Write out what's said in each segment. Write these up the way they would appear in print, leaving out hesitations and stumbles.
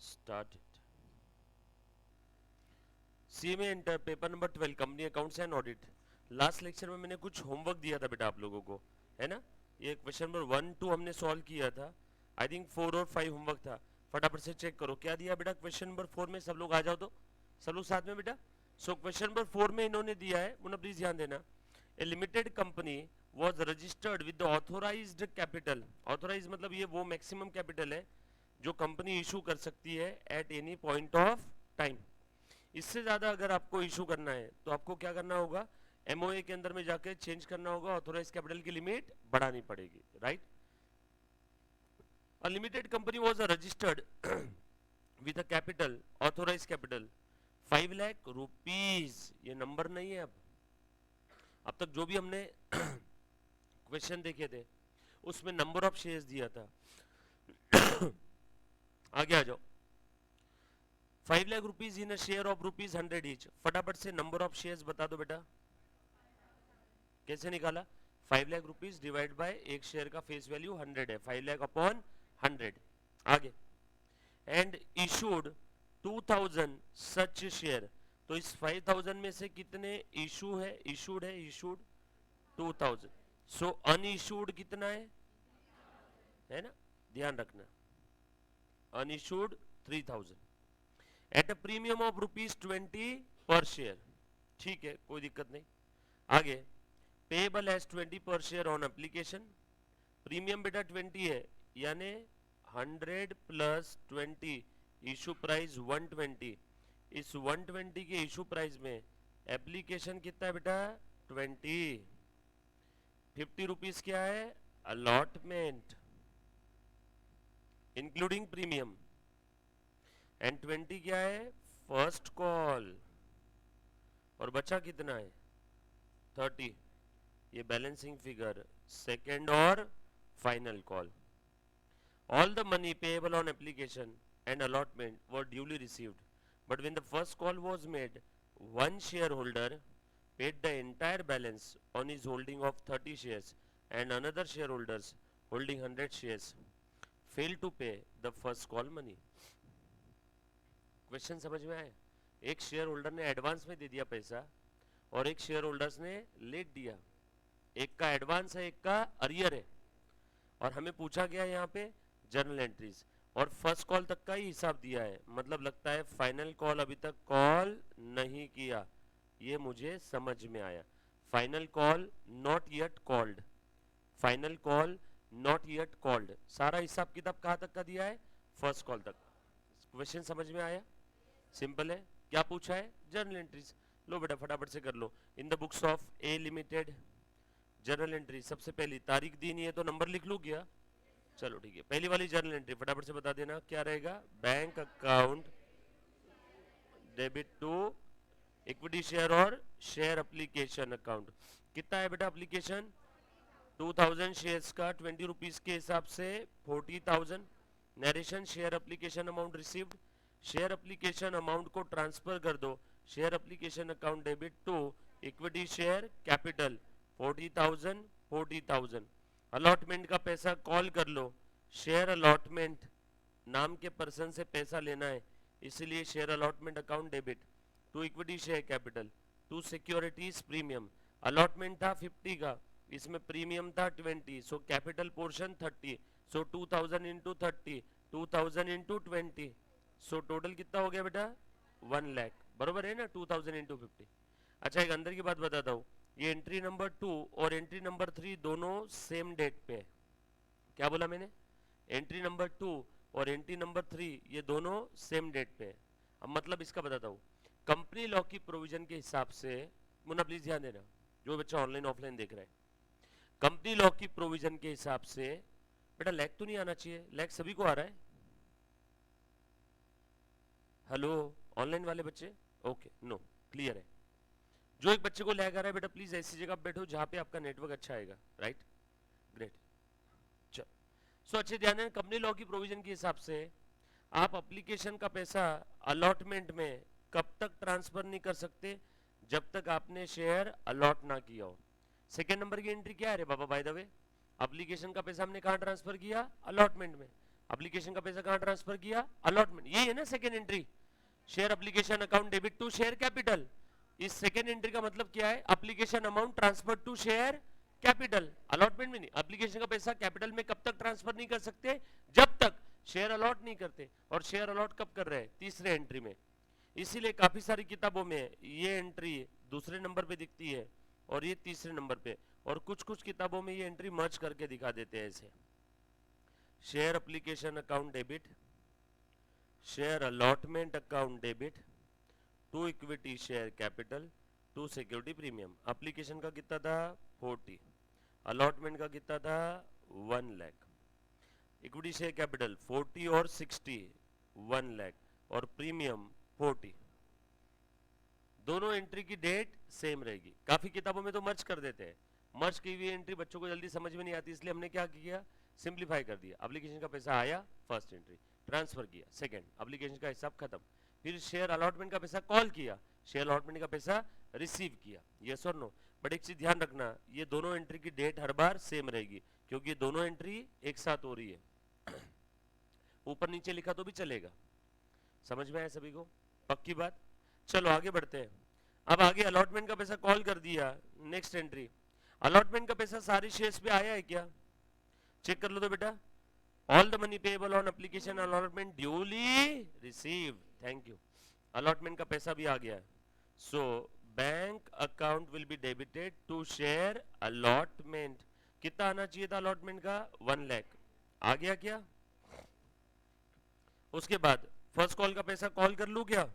Started. CMA inter paper number 12 company accounts and audit. Last lecture में मैंने कुछ homework दिया था बेटा आप लोगों को, है ना। ये क्वेश्चन नंबर 1 2 हमने सॉल्व किया था। आई थिंक 4 और 5 होमवर्क था। फटाफट से चेक करो क्या दिया बेटा क्वेश्चन नंबर 4 में। सब लोग आ जाओ तो, सब लोग साथ में बेटा। सो क्वेश्चन नंबर 4 में इन्होंने दिया है, मुन्ना प्लीज ध्यान देना। A limited company was registered with the authorised capital. Authorise मतलब ये वो मैक्सिमम कैपिटल है जो कंपनी इशू कर सकती है at any point of time. इससे ज्यादा अगर आपको इशू करना है तो आपको क्या करना होगा, एमओए के अंदर में जाके चेंज करना होगा, ऑथोराइज कैपिटल की लिमिट बढ़ानी पड़ेगी, right. A limited company was registered with a capital, authorized capital 5 lakh rupees. ये नंबर नहीं है। अब तक जो भी हमने क्वेश्चन देखे थे उसमें नंबर ऑफ शेयर्स दिया था। आगे आ जाओ। 5 lakh rupees in a share of rupees 100 each. फटाफट से नंबर ऑफ शेयर्स बता दो बेटा। कैसे निकाला? 5 लाख रुपीज डिवाइड बाय एक शेयर का फेस वैल्यू 100 है, 5 लाख अपॉन 100। आगे एंड इशूड 2000 सच शेयर। तो इस 5000 में से कितने इशू है? इशूड है, इशूड 2000। सो अनइशूड कितना है ना, ध्यान रखना। Unissued 3000 at a premium of ₹20 पर शेयर। ठीक है, कोई दिक्कत नहीं। आगे पेबल एज 20 पर शेयर ऑन एप्लीकेशन। प्रीमियम बेटा 20 है, यानी 100 प्लस 20, इशू प्राइस 120। इस 120 के इशू प्राइस में एप्लीकेशन कितना है बेटा? 20। 50 रुपीज क्या है? Allotment including premium. एंड 20 क्या है? First call. और बचा कितना है? 30। ये बैलेंसिंग फिगर सेकेंड और final call. All the money payable on application and allotment were duly received, but when the first call was made, one shareholder paid the entire balance on his holding of 30 shares and another shareholders holding 100 shares failed to pay the first call money. Question समझ में आया? एक share holder ने advance में दे दिया पैसा और एक शेयर होल्डर्स ने लेट दिया। एक का एडवांस है, एक का अरियर है। और हमें पूछा गया यहाँ पे जर्नल एंट्रीज और फर्स्ट कॉल तक का ही हिसाब दिया है। मतलब लगता है फाइनल कॉल अभी तक कॉल नहीं किया। ये मुझे समझ में आया। Final call not yet called, final call not yet called. सारा हिसाब किताब कहाँ तक का दिया है? फर्स्ट कॉल तक। क्वेश्चन समझ में आया? सिंपल है। क्या पूछा है? Journal entries. लो बेटा फटाफट से कर लो। In the books of a limited journal entry. सबसे पहली तारीख दी नहीं है तो नंबर लिख लू क्या? चलो ठीक है। पहली वाली जर्नल एंट्री फटाफट से बता देना क्या रहेगा। Bank account debit to equity share और शेयर एप्लीकेशन अकाउंट। कितना है बेटा एप्लीकेशन? 2000 शेयर्स का 20 रुपीज के हिसाब से 40,000। Narration share application amount received. Share application amount को ट्रांसफर कर दो share application account debit to equity share capital 40,000 40,000। Allotment का पैसा कॉल कर लो। शेयर अलॉटमेंट नाम के पर्सन से पैसा लेना है, इसलिए share allotment account debit to equity share capital to securities premium. Allotment था 50 का, इसमें प्रीमियम था 20, so capital portion 30। So 2000 into 30, 2000 into 20, so total कितना हो गया बेटा? 1 लाख। बरोबर है ना? 2000 इंटू 50। अच्छा एक अंदर की बात बताता हूँ, ये एंट्री नंबर 2 और एंट्री नंबर 3 दोनों सेम डेट पे है। क्या बोला मैंने? एंट्री नंबर 2 और एंट्री नंबर 3 ये दोनों सेम डेट पे है। अब मतलब इसका बताता हूँ, कंपनी लॉ की प्रोविजन के हिसाब से, मुन्ना प्लीज ध्यान देना जो बच्चा ऑनलाइन ऑफलाइन देख रहा है, कंपनी लॉ की प्रोविजन के हिसाब से बेटा लैग तो नहीं आना चाहिए। लैग सभी को आ रहा है? हेलो ऑनलाइन वाले बच्चे? ओके नो क्लियर है। जो एक बच्चे को लैग आ रहा है बेटा प्लीज ऐसी जगह बैठो जहां पे आपका नेटवर्क अच्छा आएगा। Right, great. चलो सो अच्छे ध्यान है, कंपनी लॉ की प्रोविजन के हिसाब से आप एप्लीकेशन का पैसा अलॉटमेंट में कब तक ट्रांसफर नहीं कर सकते? जब तक आपने शेयर अलॉट ना किया हो। सेकेंड नंबर की एंट्री क्या है रे बाबा? बाय द वे एप्लीकेशन का पैसा हमने कहां ट्रांसफर किया? अलॉटमेंट में। एप्लीकेशन का पैसा कहां ट्रांसफर किया? अलॉटमेंट। ये है ना second entry, share application account debit to share capital. इस सेकेंड एंट्री का मतलब क्या है? Application amount transfer to share capital. Allotment में नहीं, एप्लीकेशन का पैसा कैपिटल में कब तक ट्रांसफर नहीं कर सकते? जब तक शेयर अलॉट नहीं करते। और शेयर अलॉट कब कर रहे हैं? तीसरे एंट्री में। इसीलिए काफी सारी किताबों में ये एंट्री दूसरे नंबर पे दिखती है और ये तीसरे नंबर पे, और कुछ कुछ किताबों में ये एंट्री मर्ज करके दिखा देते हैं ऐसे। Share application account debit, share allotment account debit to equity share capital to security premium. Application का कितना था? 40। अलॉटमेंट का कितना था? 1 लाख। इक्विटी शेयर कैपिटल 40 और 60 1 लाख, और प्रीमियम 40। दोनों एंट्री की डेट सेम रहेगी। काफी किताबों में तो मर्ज कर देते हैं, मर्ज की हुई एंट्री बच्चों को जल्दी समझ में नहीं आती, इसलिए हमने क्या किया? सिंप्लीफाई कर दिया। एप्लीकेशन का पैसा आया, फर्स्ट एंट्री ट्रांसफर किया, सेकंड एप्लीकेशन का हिसाब खत्म। फिर शेयर अलॉटमेंट का पैसा कॉल किया, शेयर अलॉटमेंट का पैसा रिसीव किया। यस और नो? बट एक चीज ध्यान रखना, ये दोनों एंट्री की डेट हर बार सेम रहेगी, क्योंकि ये दोनों एंट्री एक साथ हो रही है। ऊपर नीचे लिखा तो भी चलेगा। समझ में आया सभी को? पक्की बात? चलो आगे बढ़ते हैं। अब आगे अलॉटमेंट का पैसा कॉल कर दिया, नेक्स्ट एंट्री। अलॉटमेंट का पैसा सारे शेयर्स पे आया है क्या? चेक कर लो तो बेटा। All the money payable on application allotment duly received. Thank you. Allotment का पैसा भी आ गया है। So bank account will be debited to share allotment. कितना आना चाहिए था अलॉटमेंट का? 1 लाख। आ गया क्या? उसके बाद फर्स्ट कॉल का पैसा कॉल कर लूं क्या?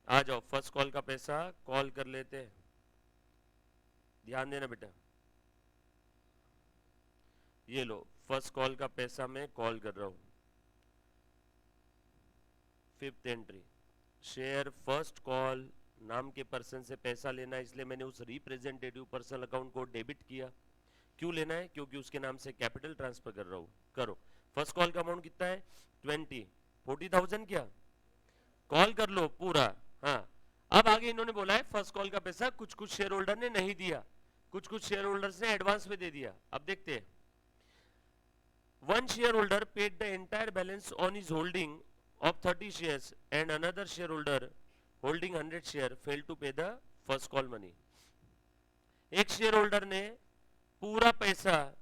आ जाओ, फर्स्ट कॉल का पैसा कॉल कर लेते हैं। ध्यान देना बेटा, ये लो फर्स्ट कॉल का पैसा मैं कॉल कर रहा हूं। Fifth entry, share first call, नाम के पर्सन से पैसा लेना, इसलिए मैंने उस रिप्रेजेंटेटिव पर्सनल अकाउंट को डेबिट किया। क्यों लेना है? क्योंकि उसके नाम से कैपिटल ट्रांसफर कर रहा हूं। करो। फर्स्ट कॉल का अमाउंट कितना है? 20। 40,000 क्या? कॉल कर लो पूरा। हाँ, अब आगे इन्होंने बोला है फर्स्ट कॉल का पैसा कुछ कुछ शेयर होल्डर ने नहीं दिया, कुछ कुछ शेयर होल्डर्स ने एडवांस में दे दिया। अब देखते हैं। One shareholder paid the entire balance on his holding of 30 shares and another shareholder holding 100 share failed to pay the first call money. एक शेयर होल्डर ने पूरा पैसा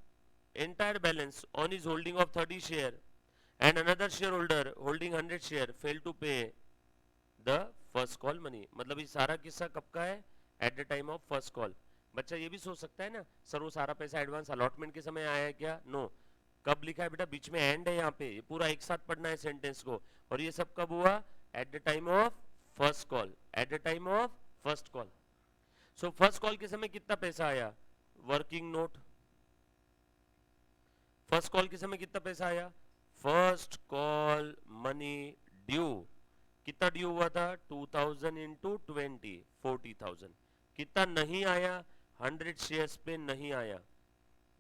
entire balance on his holding of 30 share and another shareholder holding 100 share failed to pay the first call money. मतलब ये सारा किस्सा कब का है? At the time of first call. बच्चा ये भी सोच सकता है ना, सर वो सारा पैसा एडवांस अलॉटमेंट के समय आया है क्या? नो। कब लिखा है बेटा? बीच में एंड है यहाँ पे, ये पूरा एक साथ पढ़ना है सेंटेंस को। और ये सब कब हुआ? At the time of first call, at the time of first call. So first call के समय कितना पैसा आया? Working note. फर्स्ट कॉल के समय कितना पैसा आया? First call money due. कितना ड्यू हुआ था? 2000 इंटू 20, 40,000। कितना नहीं आया? 100 शेयर्स पे नहीं आया,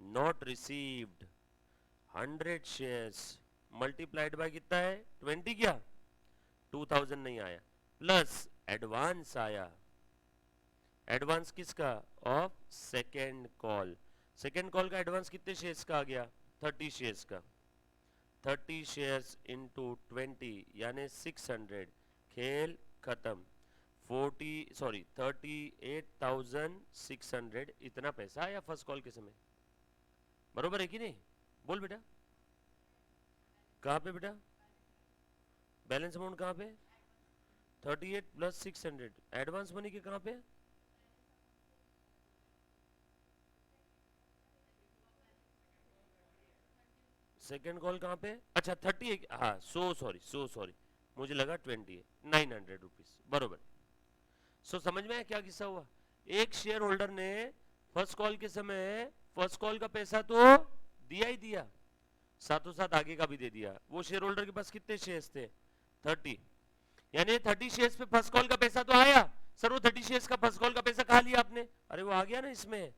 not received. 100 shares multiplied by कितना है? 20 क्या? 2000 नहीं आया, प्लस एडवांस आया। एडवांस किसका? Of second call. Second call का एडवांस कितने शेयर्स का आ गया? 30 शेयर्स का। 30 शेयर्स इंटू 20 यानी 600। खेल खत्म। 38,600 इतना पैसा आया फर्स्ट कॉल के समय। बरोबर है कि नहीं? बोल बेटा। कहाँ पे बेटा? बैलेंस अमाउंट कहाँ पे? 38 प्लस 600। एडवांस मनी के कहाँ पे? सेकेंड कॉल कहाँ पे? अच्छा 30। हाँ, सो सॉरी, मुझे लगा 20 है। 900 रुपीज बरोबर। सो समझ में आया क्या किस्सा हुआ? एक शेयर होल्डर ने फर्स्ट कॉल के समय फर्स्ट कॉल का पैसा तो दिया ही दिया, साथों साथ आगे का भी दे दिया। वो शेयर होल्डर के पास कितने शेयर्स थे? 30। यानी 30 शेयर्स पे फर्स्ट कॉल का पैसा तो आया। सर वो 30 शेयर्स का फर्स्ट कॉल का पैसा कहा लिया आपने? अरे वो आ गया ना, इसमें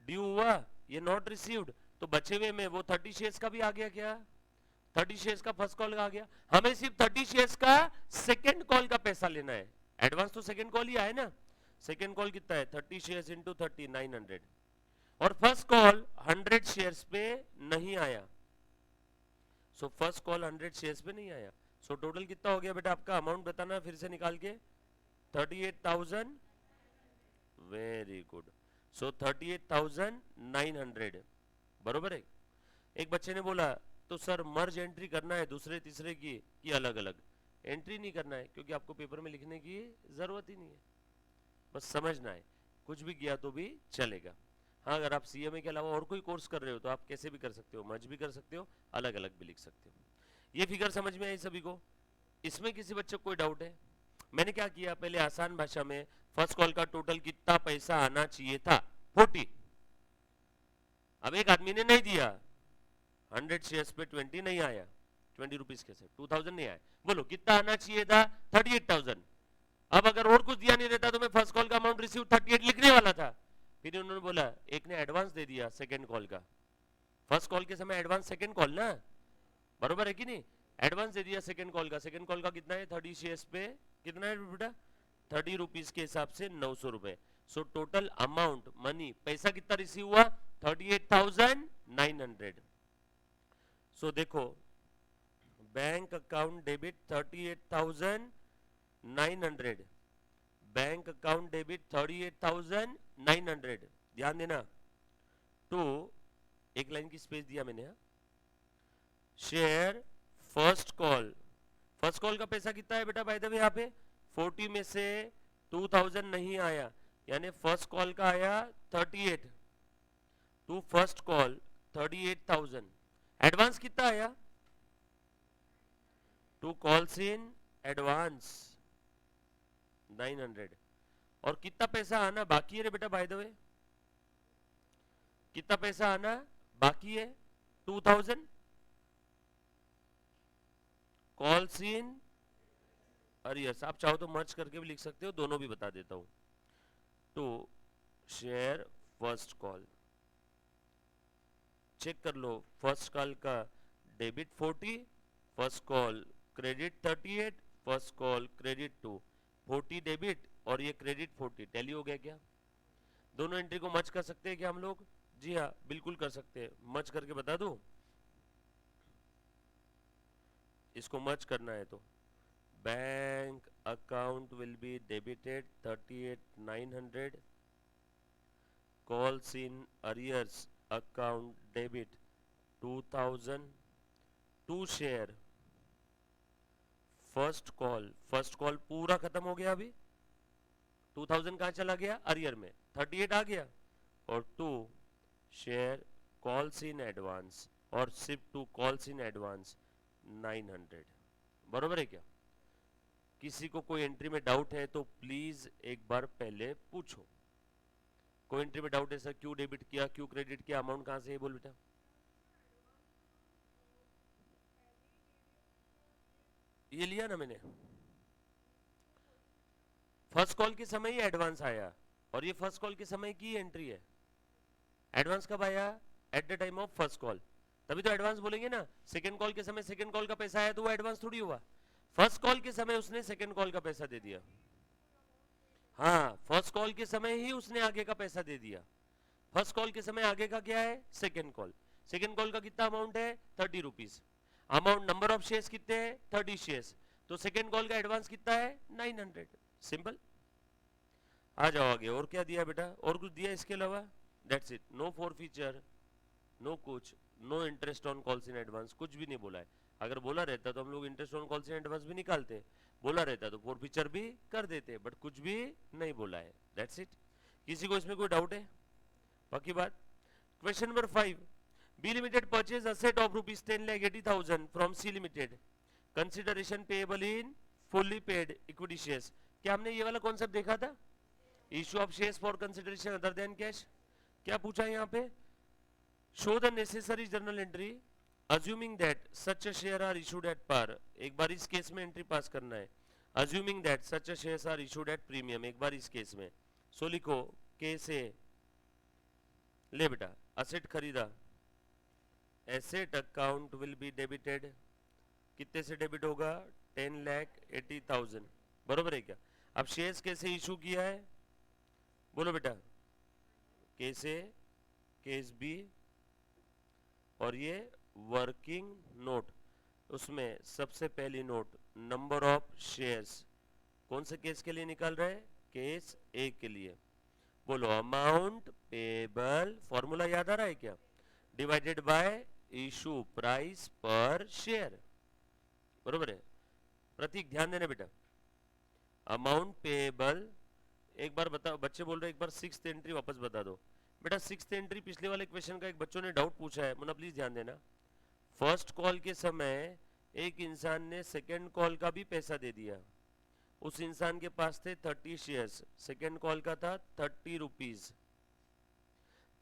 ड्यू हुआ, ये नॉट रिसीव्ड, तो बचे हुए में वो 30 शेयर्स का भी आ गया क्या? 30 शेयर्स का फर्स्ट कॉल आ गया। हमें सिर्फ 30 शेयर्स का सेकेंड कॉल का पैसा लेना है। एडवांस तो सेकेंड कॉल ही आया ना। सेकेंड कॉल कितना है? 30 शेयर्स इंटू 30, 900। और फर्स्ट कॉल 100 शेयर्स पे नहीं आया। सो फर्स्ट कॉल 100 शेयर्स पे नहीं आया। सो टोटल कितना हो गया बेटा आपका, अमाउंट बताना फिर से निकाल के। 38,000, वेरी गुड। सो 38,900 बरोबर है। एक बच्चे ने बोला तो सर मर्ज एंट्री करना है दूसरे तीसरे की अलग अलग एंट्री नहीं करना है, क्योंकि आपको पेपर में लिखने की जरूरत ही नहीं है, बस समझना है, कुछ भी किया तो भी चलेगा। हाँ, अगर आप सीएमए के अलावा और कोई कोर्स कर रहे हो तो आप कैसे भी कर सकते हो, मर्ज भी कर सकते हो, अलग अलग भी लिख सकते हो। ये फिगर समझ में आई सभी को? इसमें किसी बच्चे को कोई डाउट है? मैंने क्या किया, पहले आसान भाषा में फर्स्ट कॉल का टोटल कितना पैसा आना चाहिए था, 40। अब एक आदमी ने नहीं दिया, 100 शेयर्स पे 20 नहीं आया, 20 रुपीज कैसे, 2000 नहीं आया, बोलो कितना आना चाहिए था, 38,000। अब अगर और कुछ दिया नहीं रहता तो मैं फर्स्ट कॉल का अमाउंट रिसीव 38 लिखने वाला था। फिर उन्होंने बोला, एक ने एडवांस दे दिया सेकंड कॉल का, फर्स्ट कॉल के समय एडवांस सेकंड कॉल ना, बरोबर है कि नहीं, एडवांस दे दिया सेकंड कॉल का। सेकंड कॉल का कितना है, 30 शेयर्स पे कितना है बेटा, 30 रुपीज के हिसाब से 900 रुपए। सो टोटल अमाउंट मनी, पैसा कितना रिसीव हुआ, 38,900। सो देखो, bank account debit 38,900, bank account debit 38,900, ध्यान देना। टू, एक लाइन की स्पेस दिया मैंने, share first call, first call का पैसा कितना है बेटा बाय द वे, यहाँ पे 40 में से 2000 नहीं आया, यानी फर्स्ट कॉल का आया 38, टू फर्स्ट कॉल 38,000। एडवांस कितना आया, टू कॉल्स इन एडवांस 900। और कितना पैसा आना बाकी है रे बेटा बाय द वे, कितना पैसा आना बाकी है, 2000 कॉल्स इन अरियर्स। आप चाहो तो मर्ज करके भी लिख सकते हो, दोनों भी बता देता हूं। To share first call, check कर लो, फर्स्ट कॉल का debit 40, first call credit 38, first call credit 2, 40 debit और ये क्रेडिट 40, टैली हो गया क्या? दोनों एंट्री को मर्ज कर सकते हैं क्या हम लोग? जी हाँ, बिल्कुल कर सकते हैं। मर्ज करके बता दूं, इसको मर्ज करना है तो bank account will be debited 38,900, calls in arrears account debit 2000, to share first call, first call पूरा खत्म हो गया, अभी 2000 कहां चला गया, अरियर में 38 आ गया, और to share calls in advance, और सिर्फ टू कॉल्स इन एडवांस 900, बरोबर है क्या? किसी को कोई एंट्री में डाउट है तो प्लीज एक बार पहले पूछो। कोई एंट्री में डाउट है सर, क्यों डेबिट किया, क्यों क्रेडिट किया, अमाउंट कहां से है, बोल बेटा। ये लिया ना मैंने, फर्स्ट कॉल के समय ही एडवांस आया, और ये फर्स्ट कॉल के समय की एंट्री है। एडवांस कब आया, at the time of first call, तभी तो एडवांस बोलेंगे ना। सेकंड कॉल के समय सेकंड कॉल का पैसा आया तो वो एडवांस थोड़ी हुआ, फर्स्ट कॉल के समय उसने सेकंड कॉल का पैसा दे दिया। हाँ, फर्स्ट कॉल के समय ही उसने आगे का पैसा दे दिया। फर्स्ट कॉल के समय आगे का क्या है, सेकंड कॉल। सेकंड कॉल का कितना अमाउंट है, 30 rupees. Amount number of shares कितने हैं, 30 शेयर्स, तो सेकंड कॉल का एडवांस कितना है, 900। सिंपल। आ जाओ आगे, और क्या दिया बेटा, और कुछ दिया इसके अलावा? That's it, no forfeiture, no कुछ, no interest on calls in advance, कुछ भी नहीं बोला है। अगर बोला रहता तो हम लोग interest on calls in advance भी निकालते, बोला रहता तो फॉर फीचर भी कर देते, बट कुछ भी नहीं बोला है। That's it. किसी को इसमें कोई डाउट है? पक्की बात। Question number 5, B limited purchase asset of rupees 10,80,000 from C limited, consideration payable in fully paid equity shares. क्या हमने ये वाला कॉन्सेप्ट देखा था, issue of shares for consideration other than cash? क्या पूछा है यहाँ पे, show the necessary journal entry assuming that such a share are issued at par, एक बार इस केस में एंट्री पास करना है, assuming that such a shares are issued at premium, एक बार इस केस में। सो लिखो कैसे, ले बेटा, असेट खरीदा, asset account will be debited, कितने से डेबिट होगा, 10,80,000, बरोबर है क्या? अब शेयर्स कैसे इशू किया है, बोलो बेटा, कैसे, केस बी, और ये वर्किंग नोट, उसमें सबसे पहली नोट नंबर ऑफ शेयर्स कौन से केस के लिए निकाल रहे हैं? केस ए के लिए। बोलो अमाउंट पेबल, फॉर्मूला याद आ रहा है क्या? Divided by issue price per share, बरोबर है? प्रतीक ध्यान देना बेटा, अमाउंट पेबल, एक बार बताओ, बच्चे बोल रहे एक बार सिक्स्थ एंट्री वापस बता दो बेटा। सिक्स्थ एंट्री पिछले वाले क्वेश्चन का एक बच्चों ने डाउट पूछा है, मुन्ना प्लीज ध्यान देना। फर्स्ट कॉल के समय एक इंसान ने सेकेंड कॉल का भी पैसा दे दिया, उस इंसान के पास थे 30 शेयर्स, सेकेंड कॉल का था 30 रुपीज,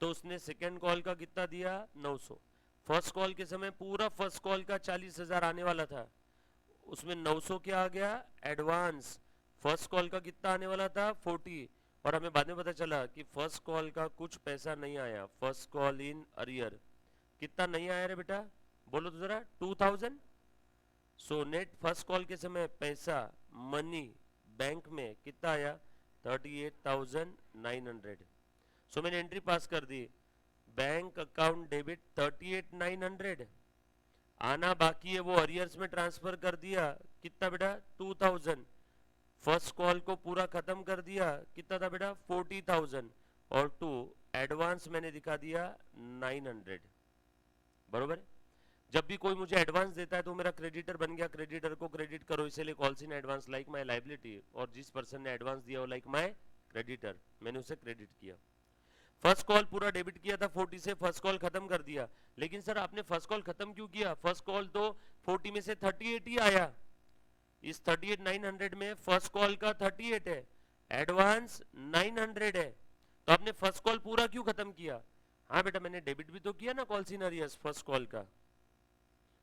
तो उसने सेकेंड कॉल का कितना दिया? 900। फर्स्ट कॉल के समय पूरा फर्स्ट कॉल का 40,000 आने वाला था, उसमें 900 क्या आ गया? एडवांस। फर्स्ट कॉल का कितना आने वाला था? 40, और हमें बाद में पता चला कि फर्स्ट कॉल का कुछ पैसा नहीं आया, फर्स्ट कॉल इन अरियर। कितना नहीं आया रे बेटा? बोलो तो जरा, 2000। सो नेट फर्स्ट कॉल के समय पैसा मनी बैंक में कितना आया? 38,900। सो मैंने एंट्री पास कर दी, बैंक अकाउंट डेबिट 38,900, आना बाकी है वो अरियर्स में ट्रांसफर कर दिया, कितना बेटा? 2000। फर्स्ट कॉल को पूरा खत्म कर दिया, कितना था बेटा? 40,000, और 2 एडवांस मैंने दिखा दिया 900, बरोबर है? जब भी कोई मुझे एडवांस देता है तो मेरा क्रेडिटर बन गया, क्रेडिटर को क्रेडिट करो, इसीलिए calls in advance like my liability, और जिस पर्सन ने एडवांस दिया वो लाइक माय क्रेडिटर, मैंने उसे क्रेडिट किया। फर्स्ट कॉल पूरा डेबिट किया था 40 से, फर्स्ट कॉल खत्म कर दिया। लेकिन सर आपने फर्स्ट कॉल खत्म क्यों किया? फर्स्ट कॉल तो 40 में से 38 ही आया, इस 38,900 में फर्स्ट कॉल का 38 है, एडवांस 900 है, तो आपने फर्स्ट कॉल पूरा क्यों खत्म किया? हाँ बेटा मैंने डेबिट भी तो किया ना calls in arrears first call का।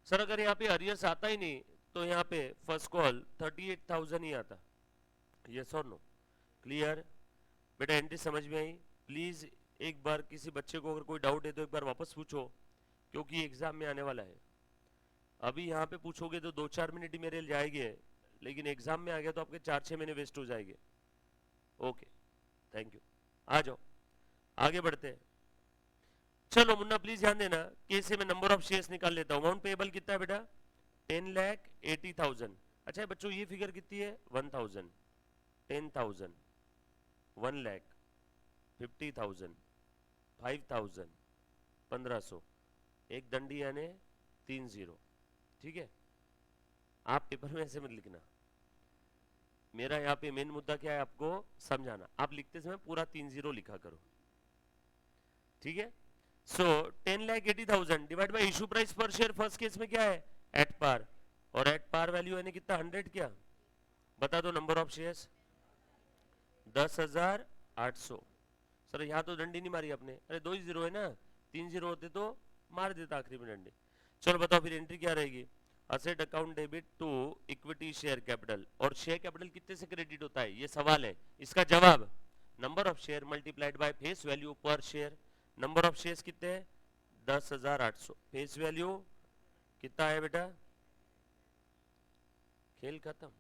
सर अगर यहाँ पे अरियर्स आता ही नहीं तो यहाँ पे फर्स्ट कॉल 38,000 ही आता, यस और नो? क्लियर बेटा? एंट्री समझ में आई? प्लीज एक बार किसी बच्चे को अगर कोई डाउट है तो एक बार वापस पूछो, क्योंकि एग्जाम में आने वाला है। अभी यहाँ पे पूछोगे तो 2-4 मिनट ही मेरे जाएंगे, लेकिन एग्जाम में आ गया तो आपके 4-6 महीने वेस्ट हो जाएंगे। ओके थैंक यू, आ जाओ आगे बढ़ते हैं। चलो मुन्ना प्लीज ध्यान देना, कैसे मैं नंबर ऑफ शेयर्स निकाल लेता हूँ। अमाउंट पेबल कितना है बेटा? 10,80,000। अच्छा बच्चों ये फिगर कितनी है? 1000, 10,000, 1 लाख, 50,000, 5,000, 1500, एक दंडी यानी 3 0। ठीक है, आप पेपर में ऐसे मत लिखना, मेरा यहाँ पे मेन मुद्दा क्या है आपको समझाना, आप लिखते समय पूरा 3 0 लिखा करो, ठीक है? सो 10,80,000 divide by issue price per share, first case में क्या है? एट पार, और एट पार वैल्यू यानी कितना? 100। क्या बता दो नंबर ऑफ शेयर्स? 10,800। सर यहाँ तो डंडी नहीं मारी आपने, अरे 2 ही 0 है ना, 3 0 होते तो मार देता आखिरी में डंडी। चलो बताओ फिर एंट्री क्या रहेगी? Asset account debit to equity share capital, और शेयर कैपिटल कितने से क्रेडिट होता है ये सवाल है, इसका जवाब number of share multiplied by face value पर शेयर। नंबर ऑफ शेयर्स कितने हैं? 10,800, फेस वैल्यू कितना है बेटा? खेल खत्म।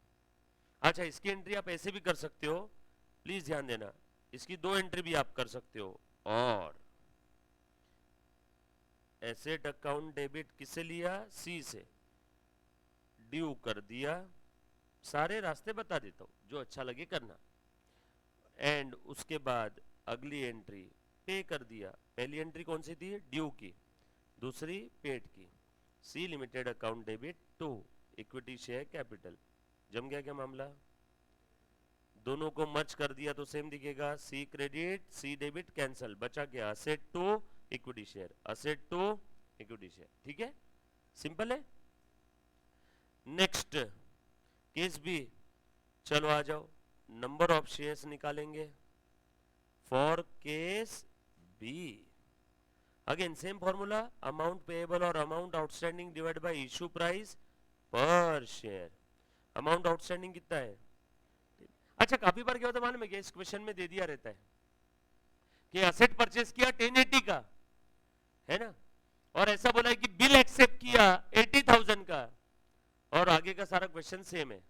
अच्छा इसकी एंट्री आप ऐसे भी कर सकते हो, प्लीज ध्यान देना, इसकी 2 एंट्री भी आप कर सकते हो। और एसेट अकाउंट डेबिट किससे लिया? सी से, ड्यू कर दिया, सारे रास्ते बता देता हूं जो अच्छा लगे करना, एंड उसके बाद अगली एंट्री पे कर दिया। पहली एंट्री कौन सी थी? ड्यू की, दूसरी पेड की। C limited account debit to equity share capital. जम गया क्या मामला? दोनों को मर्ज कर दिया तो सेम दिखेगा, C credit C debit cancel, बचा क्या? Asset to equity share, asset to equity share. ठीक है, सिंपल है। नेक्स्ट केस बी, चलो आ जाओ, नंबर ऑफ शेयर्स निकालेंगे for case B. Again same formula, amount payable और amount outstanding divide by issue price per share. Amount outstanding कितना है? अच्छा काफी बार क्या होता है मालूम है क्या, इस क्वेश्चन में दे दिया रहता है कि असेट परचेस किया 1080 का है ना, और ऐसा बोला है कि बिल एक्सेप्ट किया 80,000 का, और आगे का सारा क्वेश्चन सेम है।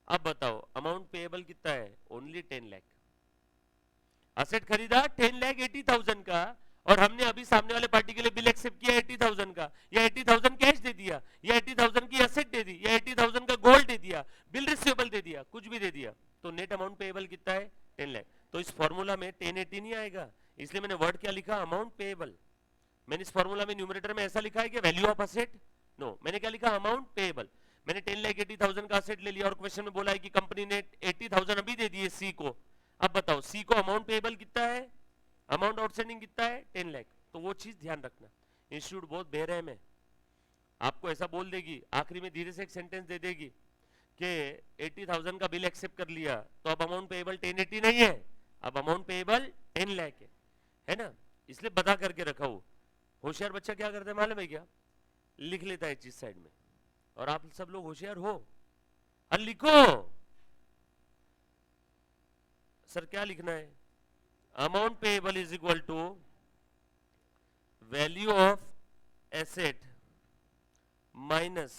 अब बताओ अमाउंट पेएबल कितना है? ओनली 10 लाख। असेट खरीदा 10,80,000 का, और हमने अभी सामने वाले पार्टी के लिए बिल एक्सेप्ट किया 80,000 का, या 80,000 कैश दे दिया, या 80,000 की एसेट दे दी, या 80,000 का गोल्ड दे दिया, बिल रिसीवेबल दे दिया, कुछ भी दे दिया, तो नेट अमाउंट पेएबल कितना है 10 लाख। तो इस फॉर्मूला में 1080 नहीं आएगा, इसलिए मैंने वर्ड क्या लिखा, अमाउंट पेएबल। मैंने इस फॉर्मूला में न्यूमरेटर में ऐसा लिखा है कि वैल्यू ऑफ असेट, नो, मैंने क्या लिखा, अमाउंट पेएबल। मैंने 10,80,000 का असेट ले लिया और क्वेश्चन में बोला है कि कंपनी ने 80,000 अभी दे दिए सी को। अब बताओ सी को अमाउंट पेएबल कितना है, अमाउंट आउटस्टैंडिंग कितना है 10 लाख। तो वो चीज ध्यान रखना, इंस्टीट्यूट बहुत बेरहम है, आपको ऐसा बोल देगी, आखिरी में धीरे से एक सेंटेंस दे देगी कि 80,000 का बिल एक्सेप्ट कर लिया, तो अब अमाउंट पेएबल 1080 नहीं है, अब अमाउंट पेएबल 10 लाख है ना, इसलिए बता करके रखा हो। होशियार बच्चा क्या करता है मालूम है क्या, लिख लेता है चीज साइड में, और आप सब लोग होशियार हो, और लिखो सर क्या लिखना है, amount payable is equal to value of asset minus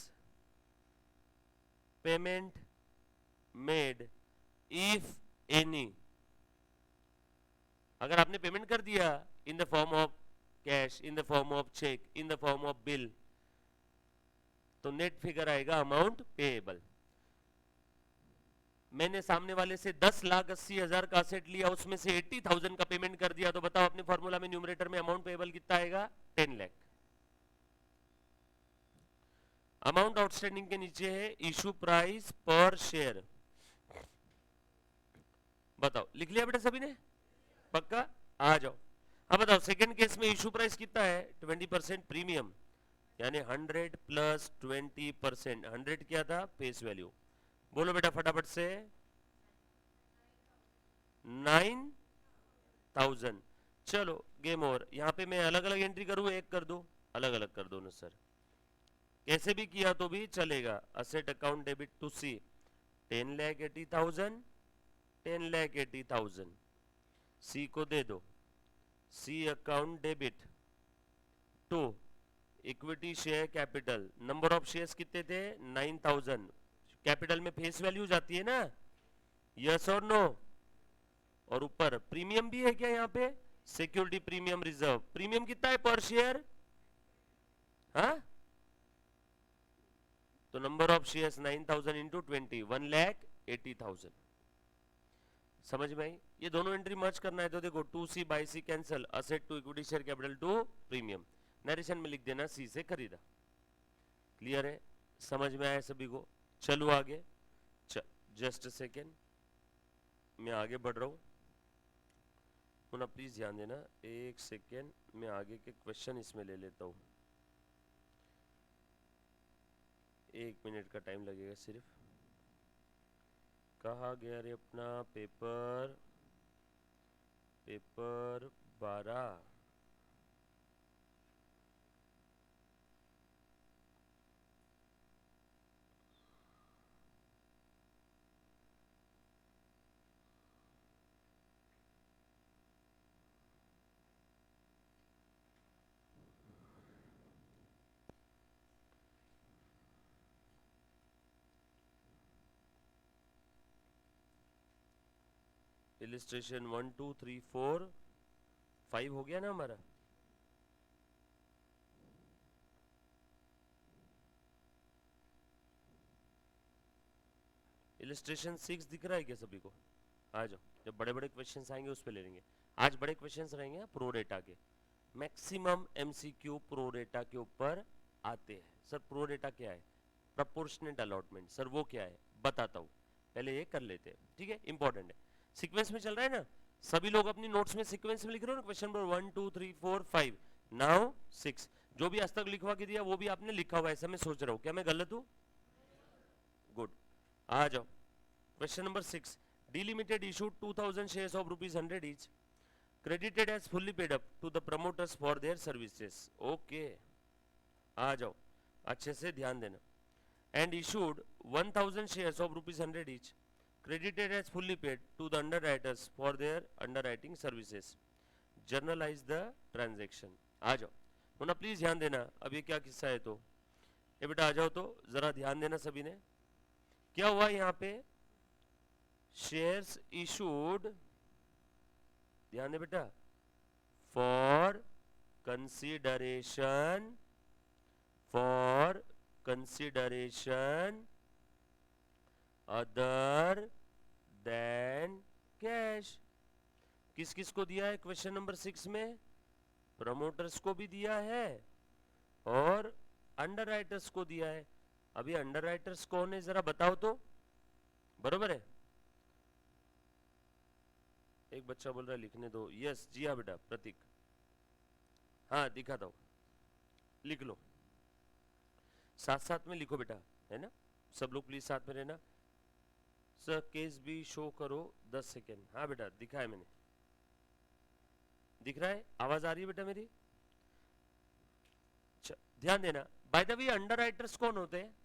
payment made if any. अगर आपने पेमेंट कर दिया in the form of cash, in the form of cheque, in the form of bill, तो नेट फिगर आएगा amount payable. मैंने सामने वाले से 10,80,000 का असेट लिया, उसमें से 80,000 का पेमेंट कर दिया, तो बताओ अपने फॉर्मूला में न्यूमरेटर में अमाउंट पेएबल कितना आएगा 10 लाख। अमाउंट आउटस्टैंडिंग के नीचे है इशू प्राइस पर शेयर। बताओ लिख लिया बेटा सभी ने, पक्का, आ जाओ। अब बताओ सेकंड केस में इशू प्राइस कितना है 20% प्रीमियम, यानी 100 प्लस 20%, 100 क्या था फेस वैल्यू, बोलो बेटा फटाफट से 9,000। चलो गेम ओवर। यहां पे मैं अलग अलग एंट्री करूं, एक कर दूं, अलग अलग कर दो ना सर, कैसे भी किया तो भी चलेगा। Asset account debit to C 10,80,000, 10,80,000 C को दे दो, C account debit to equity share capital, number of shares कितने थे 9,000, कैपिटल में फेस वैल्यू जाती है ना, यस और नो, और ऊपर प्रीमियम भी है क्या यहाँ पे, सिक्योरिटी प्रीमियम रिजर्व, प्रीमियम कितना है पर शेयर, हाँ, तो नंबर ऑफ शेयर्स 9,000 इंटू 20, 1,80,000। समझ में आई? ये दोनों एंट्री मर्ज करना है तो देखो 2C by C cancel, asset to equity share capital to premium, narration में लिख देना सी से खरीदा। क्लियर है, समझ में आया सभी को? चलो आगे, जस्ट सेकेंड, मैं आगे बढ़ रहा हूं, पुनः प्लीज ध्यान देना, एक सेकेंड, मैं आगे के क्वेश्चन इसमें ले लेता हूं, 1 मिनट का टाइम लगेगा सिर्फ। कहा गया रे अपना पेपर 12, इलिस्ट्रेशन 1 2 3 4 5 हो गया ना हमारा। इलिस्ट्रेशन 6 दिख रहा है क्या सभी को? आ जाओ, जब बड़े बड़े क्वेश्चंस आएंगे उस पे ले लेंगे। आज बड़े क्वेश्चंस रहेंगे प्रो रेटा के, मैक्सिमम एमसीक्यू प्रो रेटा के ऊपर आते हैं। सर प्रो रेटा क्या है? Proportionate allotment. सर वो क्या है बताता हूँ, पहले ये कर लेते हैं, ठीक है, इंपॉर्टेंट है। सीक्वेंस में चल रहा है ना, सभी लोग अपनी नोट्स में सीक्वेंस में लिख रहे हो ना, क्वेश्चन नंबर 1 2 3 4 5 नाउ 6, जो भी आज तक लिखवा के दिया वो भी आपने लिखा हुआ है, ऐसा मैं सोच रहा हूँ, क्या मैं गलत हूँ? गुड, आ जाओ। Question number 6, delimited issued 2000 shares of ₹100 each, credited as fully paid up to the promoters for their services. Okay, आ जाओ, अच्छे से ध्यान देना। And issued 1000 shares of ₹100 each, credited as fully paid to the underwriters for their underwriting services. Journalize the transaction. आ जाओ, Munna please ध्यान देना, अब ये क्या किस्सा है, तो ये बेटा आ जाओ, तो जरा ध्यान देना सभी ने। क्या हुआ यहाँ पे, शेयर्स इशूड, ध्यान दे बेटा, for consideration for consideration other than cash। किस किस को दिया है क्वेश्चन नंबर 6 में? प्रमोटर्स को भी दिया है और अंडरराइटर्स को दिया है। अभी अंडरराइटर्स कौन है जरा बताओ तो, बरोबर है? एक बच्चा बोल रहा है लिखने दो। यस जी हाँ बेटा प्रतीक, हाँ दिखाता हूँ, लिख लो, साथ साथ में लिखो बेटा, है ना? सब लोग प्लीज साथ में रहना। सर केस भी शो करो 10 सेकेंड। हाँ बेटा दिखा है मैंने, दिख रहा है? आवाज आ रही है बेटा मेरी? ध्यान देना। बाय द वे अंडरराइटर्स कौन होते हैं?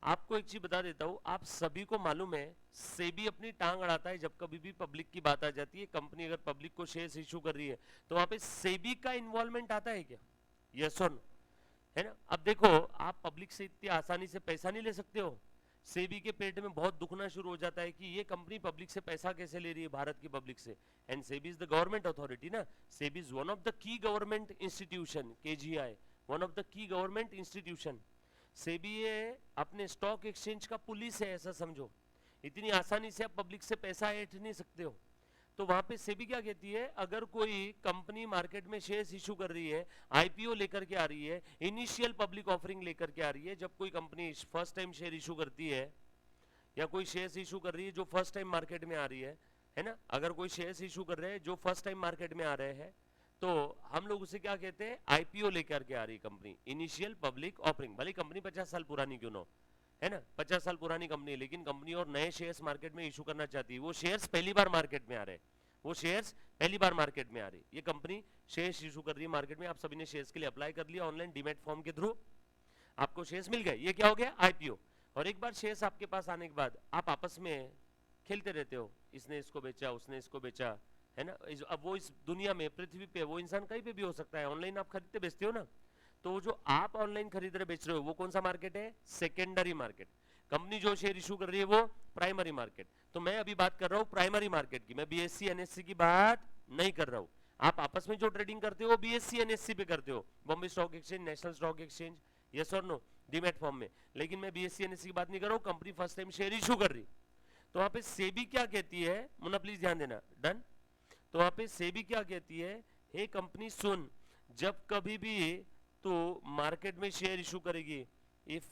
आपको एक चीज बता देता हूं, आप सभी को मालूम है सेबी अपनी टांग अड़ाता है जब कभी भी पब्लिक की बात आ जाती है। कंपनी अगर पब्लिक को शेयर्स इशू कर रही है तो वहां पे सेबी का इन्वॉल्वमेंट आता है क्या? यस और नो, है ना? अब देखो आप पब्लिक से इतनी आसानी से पैसा नहीं ले सकते हो। सेबी के पेट में बहुत दुखना शुरू हो जाता है कि ये कंपनी पब्लिक से पैसा कैसे ले रही है, भारत की पब्लिक से। And SEBI is the government authority ना, SEBI is one of the key government institution, KGI one of the key government institution. SEBI अपने स्टॉक एक्सचेंज का पुलिस है, ऐसा समझो। इतनी आसानी से आप पब्लिक से पैसा ऐंठ नहीं सकते हो। तो वहां पे सेबी क्या कहती है, अगर कोई कंपनी मार्केट में शेयर्स इशू कर रही है, आईपीओ लेकर के आ रही है, इनिशियल पब्लिक ऑफरिंग लेकर के आ रही है, जब कोई company first time share issue करती है या कोई शेयर्स इशू कर रही है जो फर्स्ट टाइम मार्केट में आ रही है ना? अगर कोई शेयर्स इशू कर रहे हैं जो फर्स्ट टाइम मार्केट में आ रहे हैं तो हम लोग उसे क्या कहते हैं, आईपीओ लेकर के आ रही कंपनी, इनिशियल पब्लिक ऑफरिंग। भले कंपनी 50 साल पुरानी क्यों ना हो, है ना? 50 साल पुरानी कंपनी है लेकिन कंपनी और नए शेयर्स मार्केट में इशू करना चाहती है। वो शेयर्स पहली बार मार्केट में आ रहे हैं, वो शेयर्स पहली बार मार्केट में आ रही है। ये कंपनी शेयर्स इशू कर रही है मार्केट में, आप सभी ने शेयर्स के लिए अप्लाई कर लिया ऑनलाइन डीमैट फॉर्म के थ्रू, आपको शेयर्स मिल गए, ये क्या हो गया? आईपीओ। और एक बार शेयर्स आपके पास आने के बाद आप आपस में खेलते रहते हो, इसने इसको बेचा, उसने इसको बेचा, है ना? अब वो इस दुनिया में, पृथ्वी पे, वो इंसान कहीं पे भी हो सकता है। ऑनलाइन आप खरीदते बेचते हो ना, तो जो आप ऑनलाइन खरीद रहे बेच रहे हो वो कौन सा मार्केट है? Secondary market. कंपनी जो शेयर इशू कर रही है वो प्राइमरी मार्केट। तो मैं अभी बात कर रहा हूँ प्राइमरी मार्केट की, मैं बीएससी एनएससी की बात नहीं कर रहा हूँ। आप आपस में जो ट्रेडिंग करते हो बीएससी एनएससी पे करते हो, Bombay stock exchange, national stock exchange, yes और नो, डीमैट फॉर्म में। लेकिन मैं बीएससी एनएससी की बात नहीं कर रहा हूँ, company first time share issue कर रही। तो वहां पे सेबी क्या कहती है, मुन्ना प्लीज ध्यान देना, डन? तो वहां पे सेबी क्या कहती है, हे कंपनी सुन, जब कभी भी तो मार्केट में शेयर इशू करेगी, if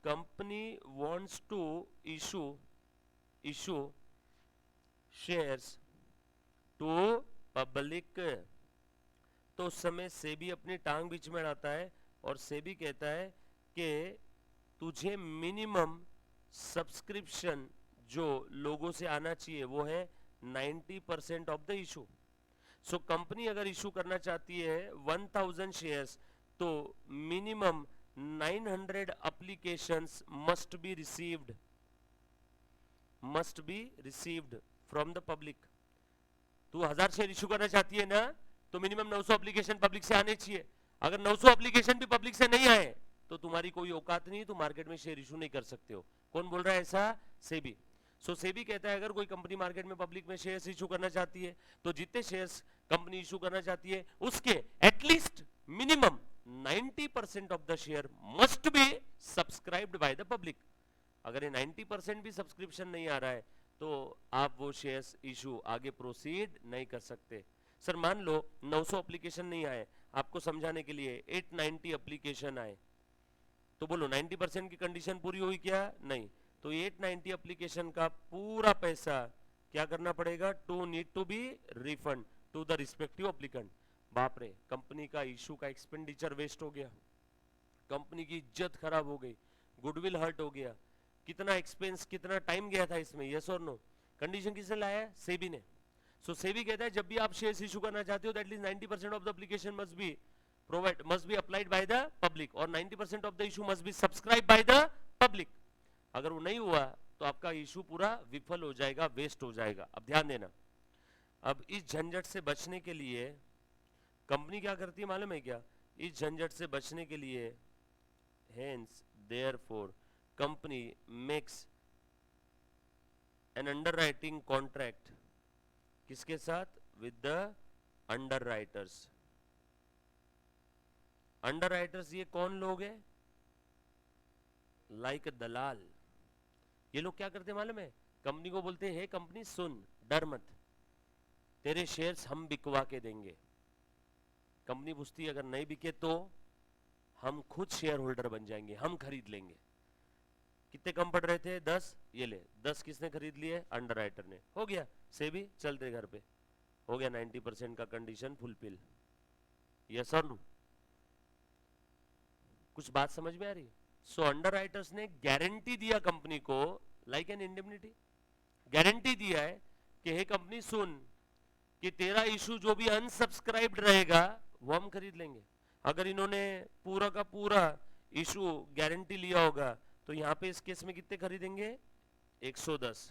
company wants to issue shares to public, तो उस समय सेबी अपनी टांग बीच में अड़ाता है और सेबी कहता है कि तुझे मिनिमम सब्सक्रिप्शन जो लोगों से आना चाहिए वो है 90% of the issue. So company अगर इशू करना चाहती है 1000 शेयर्स तो minimum 900 applications must be received from the public. तू 1000 शेयर इशू करना चाहती है ना, तो मिनिमम 900 एप्लीकेशन पब्लिक से आने चाहिए। अगर 900 एप्लीकेशन भी पब्लिक से नहीं आए तो तुम्हारी कोई औकात नहीं, तुम मार्केट में शेयर इशू नहीं कर सकते हो। कौन बोल रहा है ऐसा? सेबी। सो सेबी कहता है अगर कोई कंपनी मार्केट में पब्लिक में शेयर्स इशू करना चाहती है तो जितने शेयर्स कंपनी इशू करना चाहती है उसके at least minimum 90% of the share must be subscribed by the public. अगर ये 90% भी सब्सक्रिप्शन नहीं आ रहा है तो आप वो शेयर्स इशू आगे प्रोसीड नहीं कर सकते। सर मान लो 900 एप्लीकेशन नहीं आए, आपको समझाने के लिए 890 एप्लीकेशन आए, तो बोलो 90% की कंडीशन पूरी हुई क्या? नहीं। तो 890 एप्लीकेशन का पूरा पैसा क्या करना पड़ेगा? To need to be refund to the respective applicant. बाप रे, कंपनी का इशू का एक्सपेंडिचर वेस्ट हो गया, कंपनी की इज्जत खराब हो गई, गुडविल हर्ट हो गया, कितना एक्सपेंस, कितना टाइम गया था इसमें, यस और नो? कंडीशन किसने लाया? सेबी ने। सो सेबी कहता है जब भी आप शेयर्स इशू करना चाहते हो at least 90% of the application must be applied by the public और 90% of the issue must be subscribed by the public। अगर वो नहीं हुआ तो आपका इशू पूरा विफल हो जाएगा, वेस्ट हो जाएगा। अब ध्यान देना, अब इस झंझट से बचने के लिए कंपनी क्या करती है मालूम है क्या? इस झंझट से बचने के लिए hence therefore company makes an underwriting contract किसके साथ? with the underwriters। Under writers ये कौन लोग हैं? लाइक दलाल। ये लोग क्या करते मालूम है? कंपनी को बोलते हैं कंपनी सुन, डर मत, तेरे शेयर्स हम बिकवा के देंगे। कंपनी पूछती है अगर नहीं बिके तो हम खुद शेयर होल्डर बन जाएंगे, हम खरीद लेंगे। कितने कम पड़ रहे थे? 10, ये ले 10 किसने खरीद लिए? अंडर राइटर ने। हो गया, से भी चलते घर पे हो गया 90% का कंडीशन फुलफिल। यस और नो? कुछ बात समझ में आ रही है? सो अंडर राइटर्स ने गारंटी दिया कंपनी को, लाइक एन इंडेमनिटी, गारंटी दिया है कि हे कंपनी सुन कि तेरा इशू जो भी अनसब्सक्राइब्ड रहेगा वो हम खरीद लेंगे। अगर इन्होंने पूरा का पूरा इशू गारंटी लिया होगा तो यहाँ पे इस केस में कितने खरीदेंगे? 110।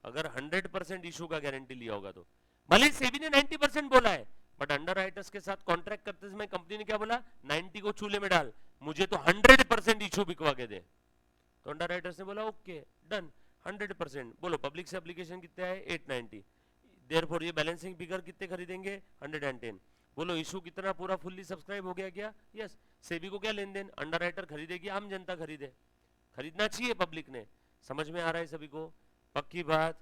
अगर 100% इशू का गारंटी लिया होगा तो, भले सेबी ने 90% बोला है, बट अंडर राइटर्स के साथ कॉन्ट्रैक्ट करते समय कंपनी ने क्या बोला? 90 को चूल्हे में डाल, मुझे तो 100% इशू बिकवा के दे। तो अंडर राइटर्स ने बोला ओके डन, 100%। बोलो पब्लिक से एप्लीकेशन कितने आए? 890। देयरफॉर ये बैलेंसिंग फिगर कितने खरीदेंगे? 110। बोलो इशू कितना पूरा फुल्ली सब्सक्राइब हो गया क्या? यस। सेबी को क्या लेन देन? अंडर राइटर खरीदेगी, आम जनता खरीदे, खरीदना चाहिए पब्लिक ने। समझ में आ रहा है सभी को? पक्की बात,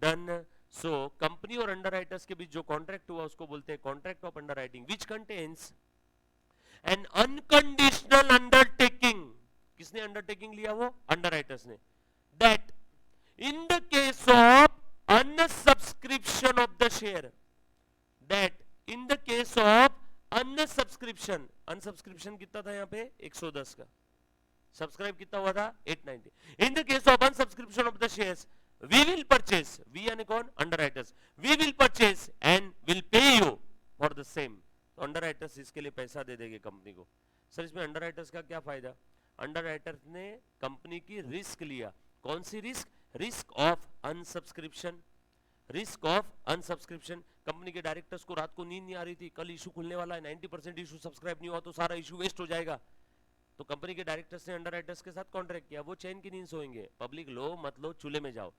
डन। सो कंपनी और अंडर राइटर्स के बीच जो कॉन्ट्रैक्ट हुआ उसको बोलते हैं contract of under writing, which contains an unconditional undertaking. किसने अंडरटेकिंग लिया? वो अंडर राइटर्स ने। That in the case of unsubscription of the share, that in the case of unsubscription, unsubscription कितना था यहाँ पे? 110 का। सब्सक्राइब कितना हुआ था? 890। in the case of unsubscription of the shares we will purchase, we यानी कौन? Under writers. we will purchase and will pay you for the same। तो अंडर राइटर्स इसके लिए पैसा दे देंगे कंपनी को। सर इसमें अंडर राइटर्स का क्या फायदा? अंडर राइटर्स ने कंपनी की रिस्क लिया। कौन सी risk? Risk of unsubscription. Risk of unsubscription. Company के डायरेक्टर्स को रात को नींद नहीं आ रही थी, कल इशू खुलने वाला है, 90% इशू सब्सक्राइब नहीं हुआ तो सारा इशू वेस्ट हो जाएगा। तो कंपनी के डायरेक्टर्स ने अंडर राइटर्स के साथ कॉन्ट्रैक्ट किया, वो चैन की नींद सोएंगे। पब्लिक लो मत लो, चूल्हे में जाओ।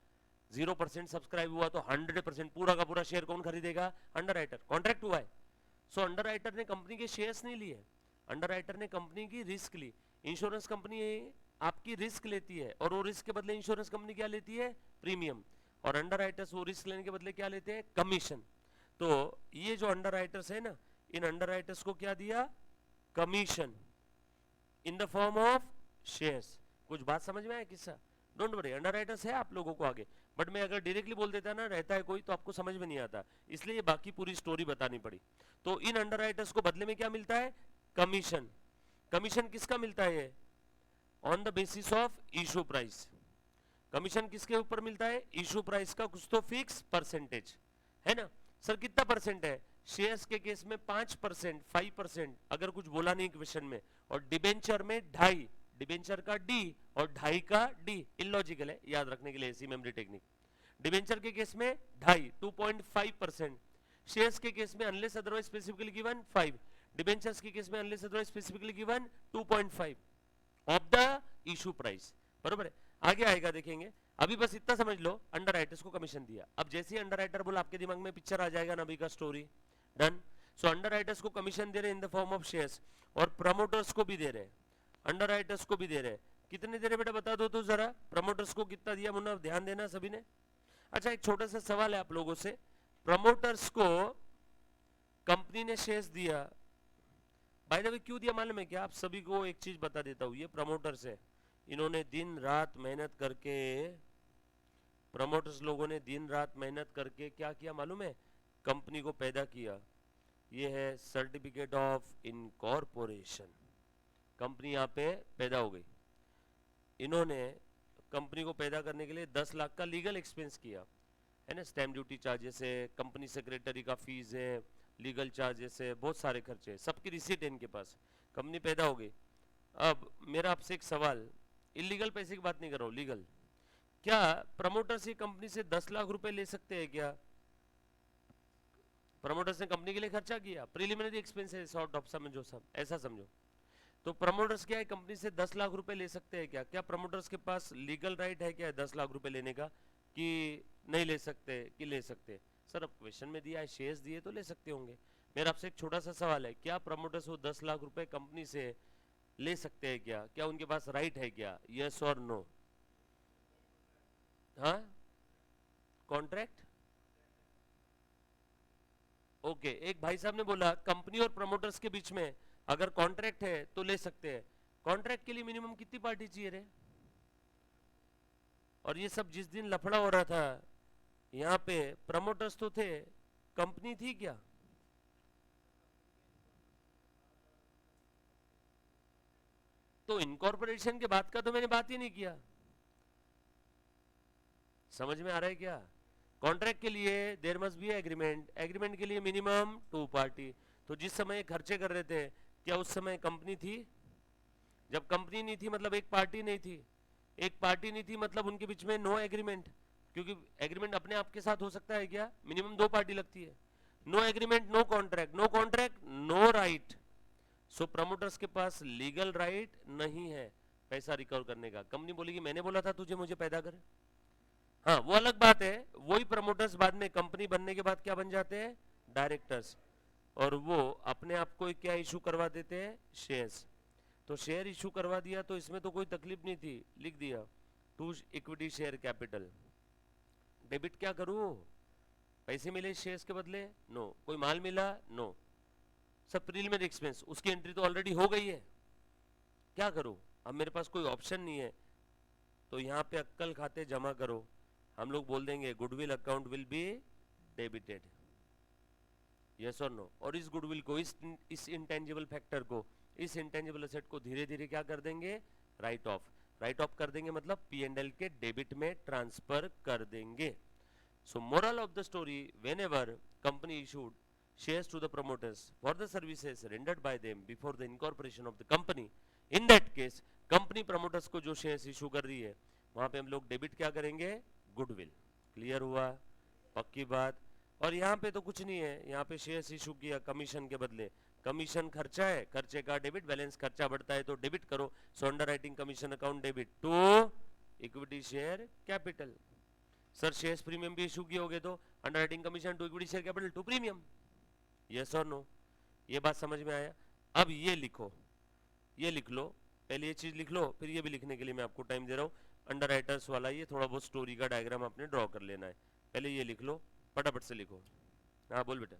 0% सब्सक्राइब हुआ तो 100% पूरा का पूरा शेयर कौन खरीदेगा? Under writer. कॉन्ट्रैक्ट हुआ है। सो अंडर राइटर ने कंपनी के शेयर्स नहीं लिए, अंडर राइटर ने कंपनी की रिस्क ली। इंश्योरेंस कंपनी आपकी रिस्क लेती है और वो रिस्क के बदले इंश्योरेंस कंपनी क्या लेती है? प्रीमियम। और अंडर राइटर्स वो रिस्क लेने के बदले क्या लेते हैं? कमीशन। तो ये जो अंडर राइटर्स है ना, इन अंडर राइटर्स को क्या दिया? Commission in the form of shares. कुछ बात समझ में आया किस्सा? डोंट वरी, अंडर राइटर्स है आप लोगों को आगे, बट मैं अगर डायरेक्टली बोल देता ना रहता है कोई तो आपको समझ में नहीं आता, इसलिए बाकी पूरी स्टोरी बतानी पड़ी। तो इन अंडर राइटर्स को बदले में क्या मिलता है? कमीशन। कमीशन किसका मिलता है? On the basis of issue price. Commission किसके ऊपर मिलता है? इशू प्राइस का कुछ तो फिक्स परसेंटेज है ना। सर कितना परसेंट है? शेयर्स के केस में 5%, 5%, अगर कुछ बोला नहीं क्वेश्चन में, और डिबेंचर में 2.5, डिबेंचर का डी और 2.5 का डी। इलॉजिकल है, याद रखने के लिए ऐसी मेमोरी टेक्निक। डिबेंचर के केस में 2.5, 2.5%। शेयर्स के केस में unless otherwise specifically given 5, debentures के केस में unless otherwise specifically given 2.5 of the issue price. बरोबर है? आगे आएगा देखेंगे, अभी बस इतना समझ लो, अंडर राइटर्स को कमीशन दिया। अब जैसे ही अंडर राइटर बोला आपके दिमाग में पिक्चर आ जाएगा नबी का story. Done. So under writers को कमीशन दे रहे इन द फॉर्म ऑफ शेयर्स, और प्रमोटर्स को भी दे रहे, अंडर राइटर्स को भी दे रहे। कितने दे रहे बेटा बता दो तो जरा, प्रमोटर्स को कितना दिया मुन्ना? ध्यान देना सभी ने। अच्छा एक छोटा सा सवाल है आप लोगों से, प्रमोटर्स को कंपनी ने शेयर्स दिया, बाय द वे क्यों दिया मालूम है क्या? आप सभी को एक चीज बता देता हूं, ये प्रमोटर्स है, इन्होंने दिन रात मेहनत करके, प्रमोटर्स लोगों ने दिन रात मेहनत करके क्या किया मालूम है? कंपनी को पैदा किया। ये है सर्टिफिकेट ऑफ इनकॉर्पोरेशन। कंपनी यहाँ पे पैदा हो गई। इन्होंने कंपनी को पैदा करने के लिए 10 लाख का लीगल एक्सपेंस किया है ना। स्टैम्प ड्यूटी चार्जेस है, कंपनी सेक्रेटरी का फीस है, लीगल चार्जेस है, बहुत सारे खर्चे हैं, सबकी रिसीट है इनके पास। कंपनी पैदा हो गई। अब मेरा आपसे एक सवाल, इलीगल पैसे की बात नहीं कर रहा हूँ, लीगल, क्या प्रमोटर्स ये कंपनी से 10 लाख रुपए ले सकते हैं क्या? प्रमोटर्स ने कंपनी के लिए खर्चा किया, प्रीलिमिनरी एक्सपेंस है, सॉर्ट ऑफ समझो, सब ऐसा समझो। तो प्रमोटर्स क्या है, कंपनी से 10 लाख रुपए ले सकते हैं क्या? क्या प्रमोटर्स के पास लीगल राइट है क्या 10 लाख रुपए लेने का, कि नहीं ले सकते कि ले सकते? सर अब क्वेश्चन में दिया है शेयर्स दिए तो ले सकते होंगे, मेरा आपसे एक छोटा सा सवाल है, क्या प्रमोटर्स वो 10 लाख रुपए कंपनी से ले सकते हैं क्या? क्या उनके पास राइट है क्या? यस और नो? हाँ, कॉन्ट्रैक्ट। ओके, एक भाई साहब ने बोला कंपनी और प्रमोटर्स के बीच में अगर कॉन्ट्रैक्ट है तो ले सकते हैं। कॉन्ट्रैक्ट के लिए मिनिमम कितनी पार्टी चाहिए रे? और ये सब जिस दिन लफड़ा हो रहा था यहाँ पे, प्रमोटर्स तो थे, कंपनी थी क्या? तो इनकॉर्पोरेशन के बाद का तो मैंने बात ही नहीं किया। समझ में आ रहा है क्या? कॉन्ट्रैक्ट के लिए there must be agreement, agreement के लिए मिनिमम 2 पार्टी। तो जिस समय खर्चे कर रहे थे, क्या उस समय कंपनी थी? जब कंपनी नहीं थी मतलब एक पार्टी नहीं थी, एक पार्टी नहीं थी मतलब उनके बीच में नो एग्रीमेंट। क्योंकि एग्रीमेंट अपने आप के साथ हो सकता है क्या? मिनिमम 2 पार्टी लगती है। No agreement no contract, no contract no right. So promoters के पास लीगल राइट नहीं है पैसा रिकवर करने का। कंपनी बोलेगी मैंने बोला था तुझे मुझे पैदा कर। हाँ, वो अलग बात है, वही प्रमोटर्स बाद में कंपनी बनने के बाद क्या बन जाते हैं? डायरेक्टर्स। और वो अपने आप को क्या इशू करवा देते हैं? शेयर्स। तो शेयर इशू करवा दिया तो इसमें तो कोई तकलीफ नहीं थी, लिख दिया to equity share capital. Debit क्या करूं? पैसे मिले शेयर्स के बदले? नो। कोई माल मिला? नो। सब प्रीलिमिनरी एक्सपेंस, उसकी एंट्री तो ऑलरेडी हो गई है, क्या करूं? अब मेरे पास कोई ऑप्शन नहीं है। तो यहाँ पे अक्कल खाते जमा करो, हम लोग बोल देंगे goodwill account will be debited, yes और नो। और इस गुडविल को, इस इंटेंजिबल फैक्टर को, इस इंटेंजिबल एसेट को धीरे धीरे क्या कर देंगे? Right of. राइट ऑफ कर देंगे मतलब P&L के डेबिट में ट्रांसफर कर देंगे। सो moral of the story, whenever company issued shares to the promoters for the services rendered by them before the incorporation of the company, in that case company promoters को जो shares issue कर रही है वहां पे हम लोग डेबिट क्या करेंगे? गुडविल। क्लियर हुआ? पक्की बात। और यहाँ पे तो कुछ नहीं है, यहाँ पे शेयर्स इशू किया कमीशन के बदले, कमीशन खर्चा है, खर्चे का डेबिट बैलेंस, खर्चा बढ़ता है तो डेबिट करो। So underwriting commission account debit to equity share capital. Sir shares premium भी इशू किए होगे तो underwriting commission to equity share capital to premium, yes और नो? ये बात समझ में आया? अब ये लिखो, ये लिख लो, पहले ये चीज लिख लो, फिर ये भी लिखने के लिए मैं आपको टाइम दे रहा हूँ। अंडर राइटर्स वाला ये थोड़ा बहुत स्टोरी का डायग्राम आपने ड्रॉ कर लेना है। पहले ये लिख लो, फटाफट से लिखो। हाँ बोल बेटा।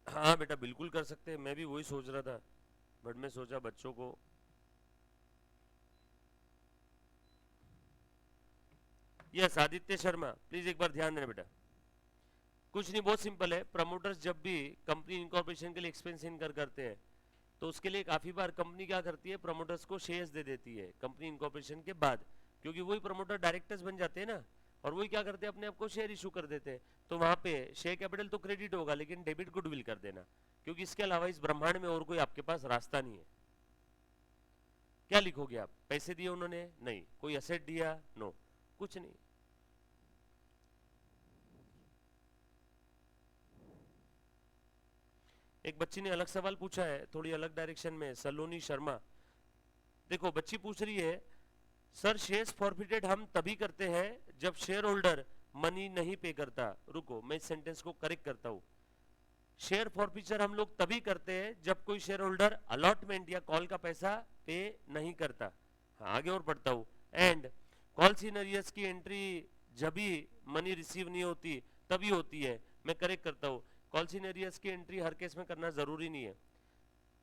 हाँ बेटा बिल्कुल कर सकते हैं, मैं भी वही सोच रहा था, बट मैं सोचा बच्चों को। यस आदित्य शर्मा, प्लीज एक बार ध्यान देना बेटा। कुछ नहीं, बहुत सिंपल है। प्रमोटर्स जब भी कंपनी इनकॉर्पोरेशन के लिए एक्सपेंस इनकर करते हैं तो उसके लिए काफी बार कंपनी क्या करती है? प्रमोटर्स को शेयर्स दे देती है कंपनी इनकॉर्पोरेशन के बाद, क्योंकि वही प्रमोटर डायरेक्टर्स बन जाते हैं ना, और वही क्या करते हैं? अपने आप को शेयर इशू कर देते हैं। तो वहां पे शेयर कैपिटल तो क्रेडिट होगा लेकिन डेबिट गुडविल कर देना, क्योंकि इसके अलावा इस ब्रह्मांड में और कोई आपके पास रास्ता नहीं है। क्या लिखोगे आप? पैसे दिए उन्होंने? नहीं। कोई असेट दिया? नो, कुछ नहीं। एक बच्ची ने अलग सवाल पूछा है, थोड़ी अलग डायरेक्शन में, सलोनी शर्मा। देखो बच्ची पूछ रही है सर शेयर्स फॉरफिटेड हम तभी करते हैं जब शेयर होल्डर मनी नहीं पे करता। रुको मैं इस सेंटेंस को करेक्ट करता हूं। शेयर फॉरफिचर हम लोग तभी करते हैं जब कोई शेयर होल्डर अलॉटमेंट या कॉल का पैसा पे नहीं करता। हाँ, आगे और पढ़ता हूं। एंड कॉल सीनरियस की एंट्री जब भी मनी रिसीव नहीं होती तभी होती है। मैं करेक्ट करता हूं, कॉल सीनरियस की एंट्री हर केस में करना जरूरी नहीं है।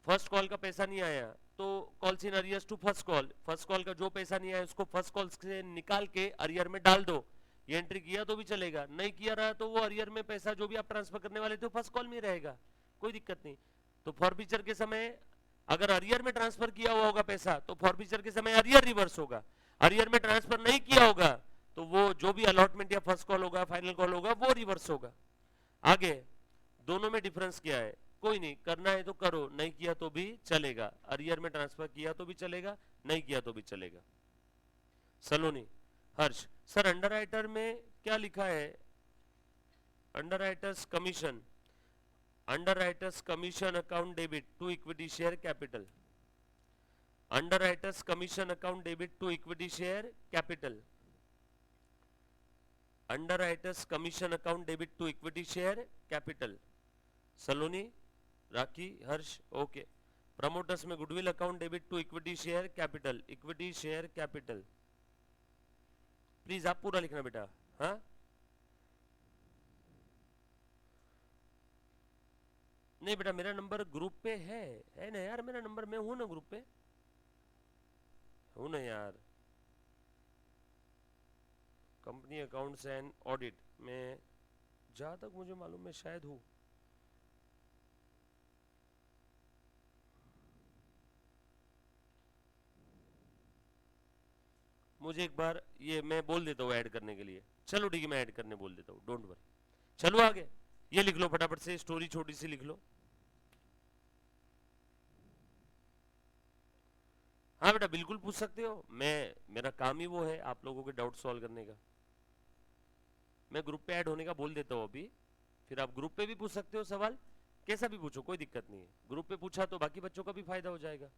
फर्स्ट कॉल का पैसा नहीं आया तो call in arrears to first call, first call का जो पैसा नहीं आया उसको फर्स्ट कॉल से निकाल के अरियर में डाल दो। ये एंट्री किया तो भी चलेगा, नहीं किया रहा तो वो अरियर में पैसा जो भी आप ट्रांसफर करने वाले थे फर्स्ट कॉल में रहेगा, कोई दिक्कत नहीं। तो फॉरफीचर के समय अगर अरियर में ट्रांसफर किया हुआ होगा पैसा तो फॉरफीचर के समय अरियर रिवर्स होगा। अरियर में ट्रांसफर नहीं किया होगा तो वो जो भी अलॉटमेंट या फर्स्ट कॉल होगा, फाइनल कॉल होगा, वो रिवर्स होगा। आगे दोनों में डिफरेंस क्या है? कोई नहीं, करना है तो करो, नहीं किया तो भी चलेगा। अरियर में ट्रांसफर किया तो भी चलेगा, नहीं किया तो भी चलेगा। Saloni Harsh, sir underwriter में क्या लिखा है? Underwriters commission, underwriters commission account debit to equity share capital, underwriters commission account debit to equity share capital, underwriters commission account debit to equity share capital. Saloni, Rakhi, Harsh, okay. Promoters में goodwill account debit to equity share capital, equity share capital, please आप पूरा लिखना बेटा। हाँ नहीं बेटा, मेरा number group पे है ना यार, मेरा नंबर, मैं हूं ना ग्रुप पे, हूं ना यार। कंपनी अकाउंट्स एंड ऑडिट में, जहां तक मुझे मालूम, मैं शायद हूं। मुझे एक बार ये मैं बोल देता हूँ ऐड करने के लिए। चलो ठीक है, मैं ऐड करने बोल देता हूँ, डोंट वरी। चलो आगे, ये लिख लो फटाफट से, स्टोरी छोटी सी लिख लो। हाँ बेटा बिल्कुल पूछ सकते हो, मेरा काम ही वो है आप लोगों के डाउट सॉल्व करने का। मैं ग्रुप पे ऐड होने का बोल देता हूँ अभी, फिर आप ग्रुप पे भी पूछ सकते हो सवाल, कैसा भी पूछो, कोई दिक्कत नहीं है। ग्रुप पे पूछा तो बाकी बच्चों का भी फायदा हो जाएगा।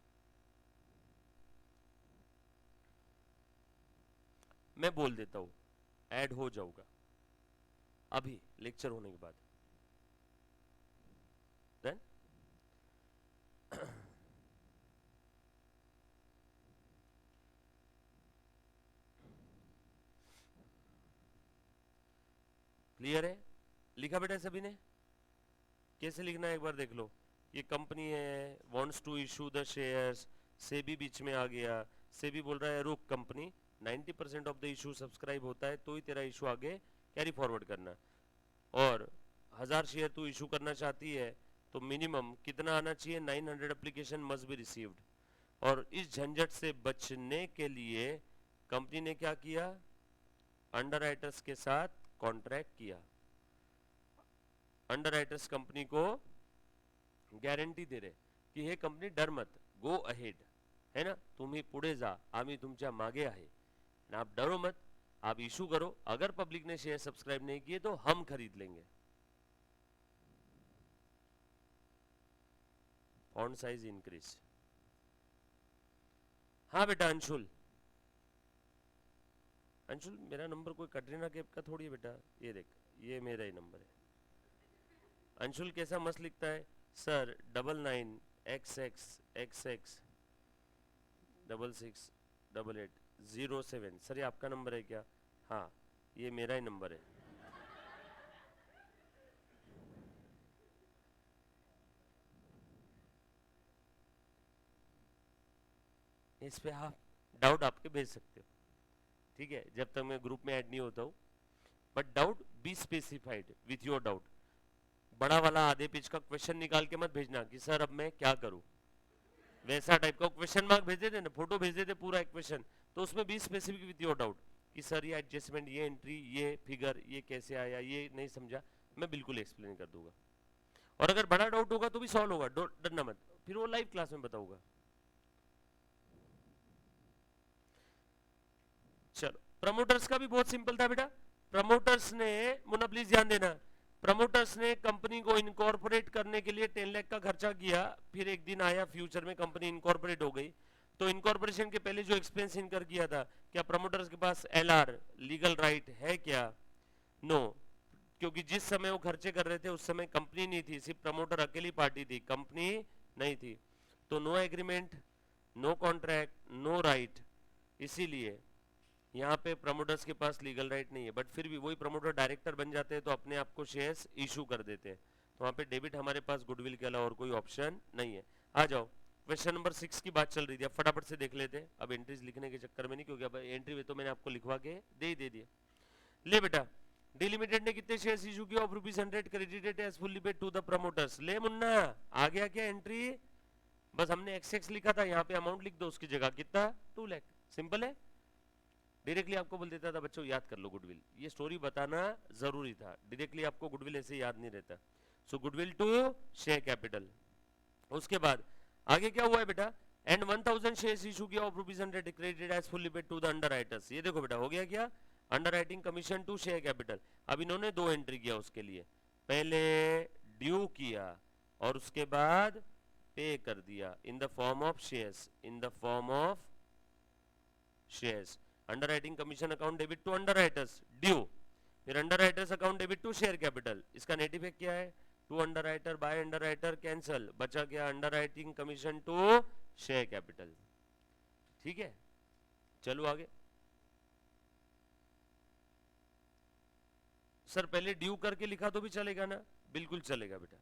मैं बोल देता हूँ ऐड हो जाऊंगा अभी लेक्चर होने के बाद। देन क्लियर है? लिखा बेटा सभी ने? कैसे लिखना है एक बार देख लो। ये कंपनी है, wants to issue the shares, SEBI बीच में आ गया, सेबी बोल रहा है रुक company, 90% of the issue subscribe होता है तो ही तेरा इशू आगे कैरी फॉरवर्ड करना, और 1000 शेयर तू इशू करना चाहती है तो मिनिमम कितना आना चाहिए, 900 एप्लीकेशन मस्ट बी रिसीव्ड। और इस झंझट से बचने के लिए कंपनी ने क्या किया, अंडरराइटर्स के साथ कॉन्ट्रैक्ट किया। अंडरराइटर्स कंपनी को गॅरंटी दे रहे की हे कंपनी डर मत, गो अहेड, है ना, तुम्ही पुढे जा, आम्ही तुमच्या मागे आहे, आप डरो मत, आप इशू करो, अगर पब्लिक ने शेयर सब्सक्राइब नहीं किए तो हम खरीद लेंगे। Font size increase. हाँ बेटा अंशुल, अंशुल मेरा नंबर कोई कटरीना कैफ का थोड़ी है बेटा, ये देख ये मेरा ही नंबर है। अंशुल कैसा मस्त लिखता है सर, 99XX66888807। सर ये आपका नंबर है क्या? हाँ ये मेरा ही नंबर है। इस पे आप डाउट आपके भेज सकते हो, ठीक है, जब तक मैं ग्रुप में ऐड नहीं होता हूँ। But doubt be specified with your doubt. बड़ा वाला आधे पेज का क्वेश्चन निकाल के मत भेजना कि सर अब मैं क्या करूं, वैसा टाइप का क्वेश्चन मार्क भेज देते ना, फोटो भेज देते पूरा एक क्वेश्चन, तो उसमें be specific with your doubt कि सर ये एडजस्टमेंट, ये एंट्री, ये फिगर, ये कैसे आया, ये नहीं समझा, मैं बिल्कुल एक्सप्लेन कर दूंगा। और अगर बड़ा डाउट होगा तो भी सॉल्व होगा, डरना मत, फिर वो लाइव क्लास में बताऊंगा। चलो प्रमोटर्स का भी बहुत सिंपल था बेटा। प्रमोटर्स ने, मुन्ना प्लीज ध्यान देना, प्रमोटर्स ने कंपनी को इनकॉर्पोरेट करने के लिए 10 लाख का खर्चा किया, फिर एक दिन आया फ्यूचर में कंपनी इनकॉर्पोरेट हो गई, तो इनकॉर्पोरेशन के पहले जो एक्सपेंस इनकर किया था, क्या प्रमोटर्स के पास एलआर लीगल राइट है क्या? नो, क्योंकि जिस समय वो खर्चे कर रहे थे उस समय कंपनी नहीं थी, सिर्फ प्रमोटर अकेली पार्टी थी, कंपनी नहीं थी, तो no agreement, no contract, no right, इसीलिए यहाँ पे प्रमोटर्स के पास लीगल राइट नहीं है। बट फिर भी वही प्रमोटर डायरेक्टर बन जाते हैं तो अपने आप को शेयर्स इशू कर देते हैं, तो वहाँ पे डेबिट हमारे पास गुडविल के अलावा और कोई ऑप्शन नहीं है। आ जाओ, क्वेश्चन नंबर 6 की बात चल रही थी, अब फटाफट से देख लेते हैं। अब एंट्रीज लिखने के चक्कर में नहीं, क्योंकि अब एंट्री में तो मैंने आपको लिखवा के दे दिया। ले बेटा, डी लिमिटेड ने कितने शेयर्स इशू किया of ₹100 credited as fully paid to the promoters. ले मुन्ना, आ गया क्या एंट्री? बस हमने एक्स लिखा था, यहाँ पे अमाउंट लिख दो उसकी जगह, कितना? 2 लाख, सिंपल है। डायरेक्टली आपको बोल देता था बच्चों याद कर लो गुडविल, ये स्टोरी बताना जरूरी था, डायरेक्टली आपको गुडविल ऐसे याद नहीं रहता। So goodwill to share capital. उसके बाद आगे क्या हुआ है बेटा, एंड 1000 शेयर्स इशू किया of ₹100 credited as fully paid to the underwriters. ये देखो बेटा हो गया क्या, underwriting commission to share capital. अब इन्होंने 2 एंट्री किया उसके लिए, पहले ड्यू किया और उसके बाद पे कर दिया in the form of shares, in the form of shares. Underwriting commission account debit to underwriters due, फिर underwriters account debit to share capital. इसका नेट इफेक्ट क्या है, to underwriter by underwriter cancel, बचा क्या underwriting commission to share capital. ठीक है, चलो आगे। सर पहले ड्यू करके लिखा तो भी चलेगा ना? बिल्कुल चलेगा बेटा।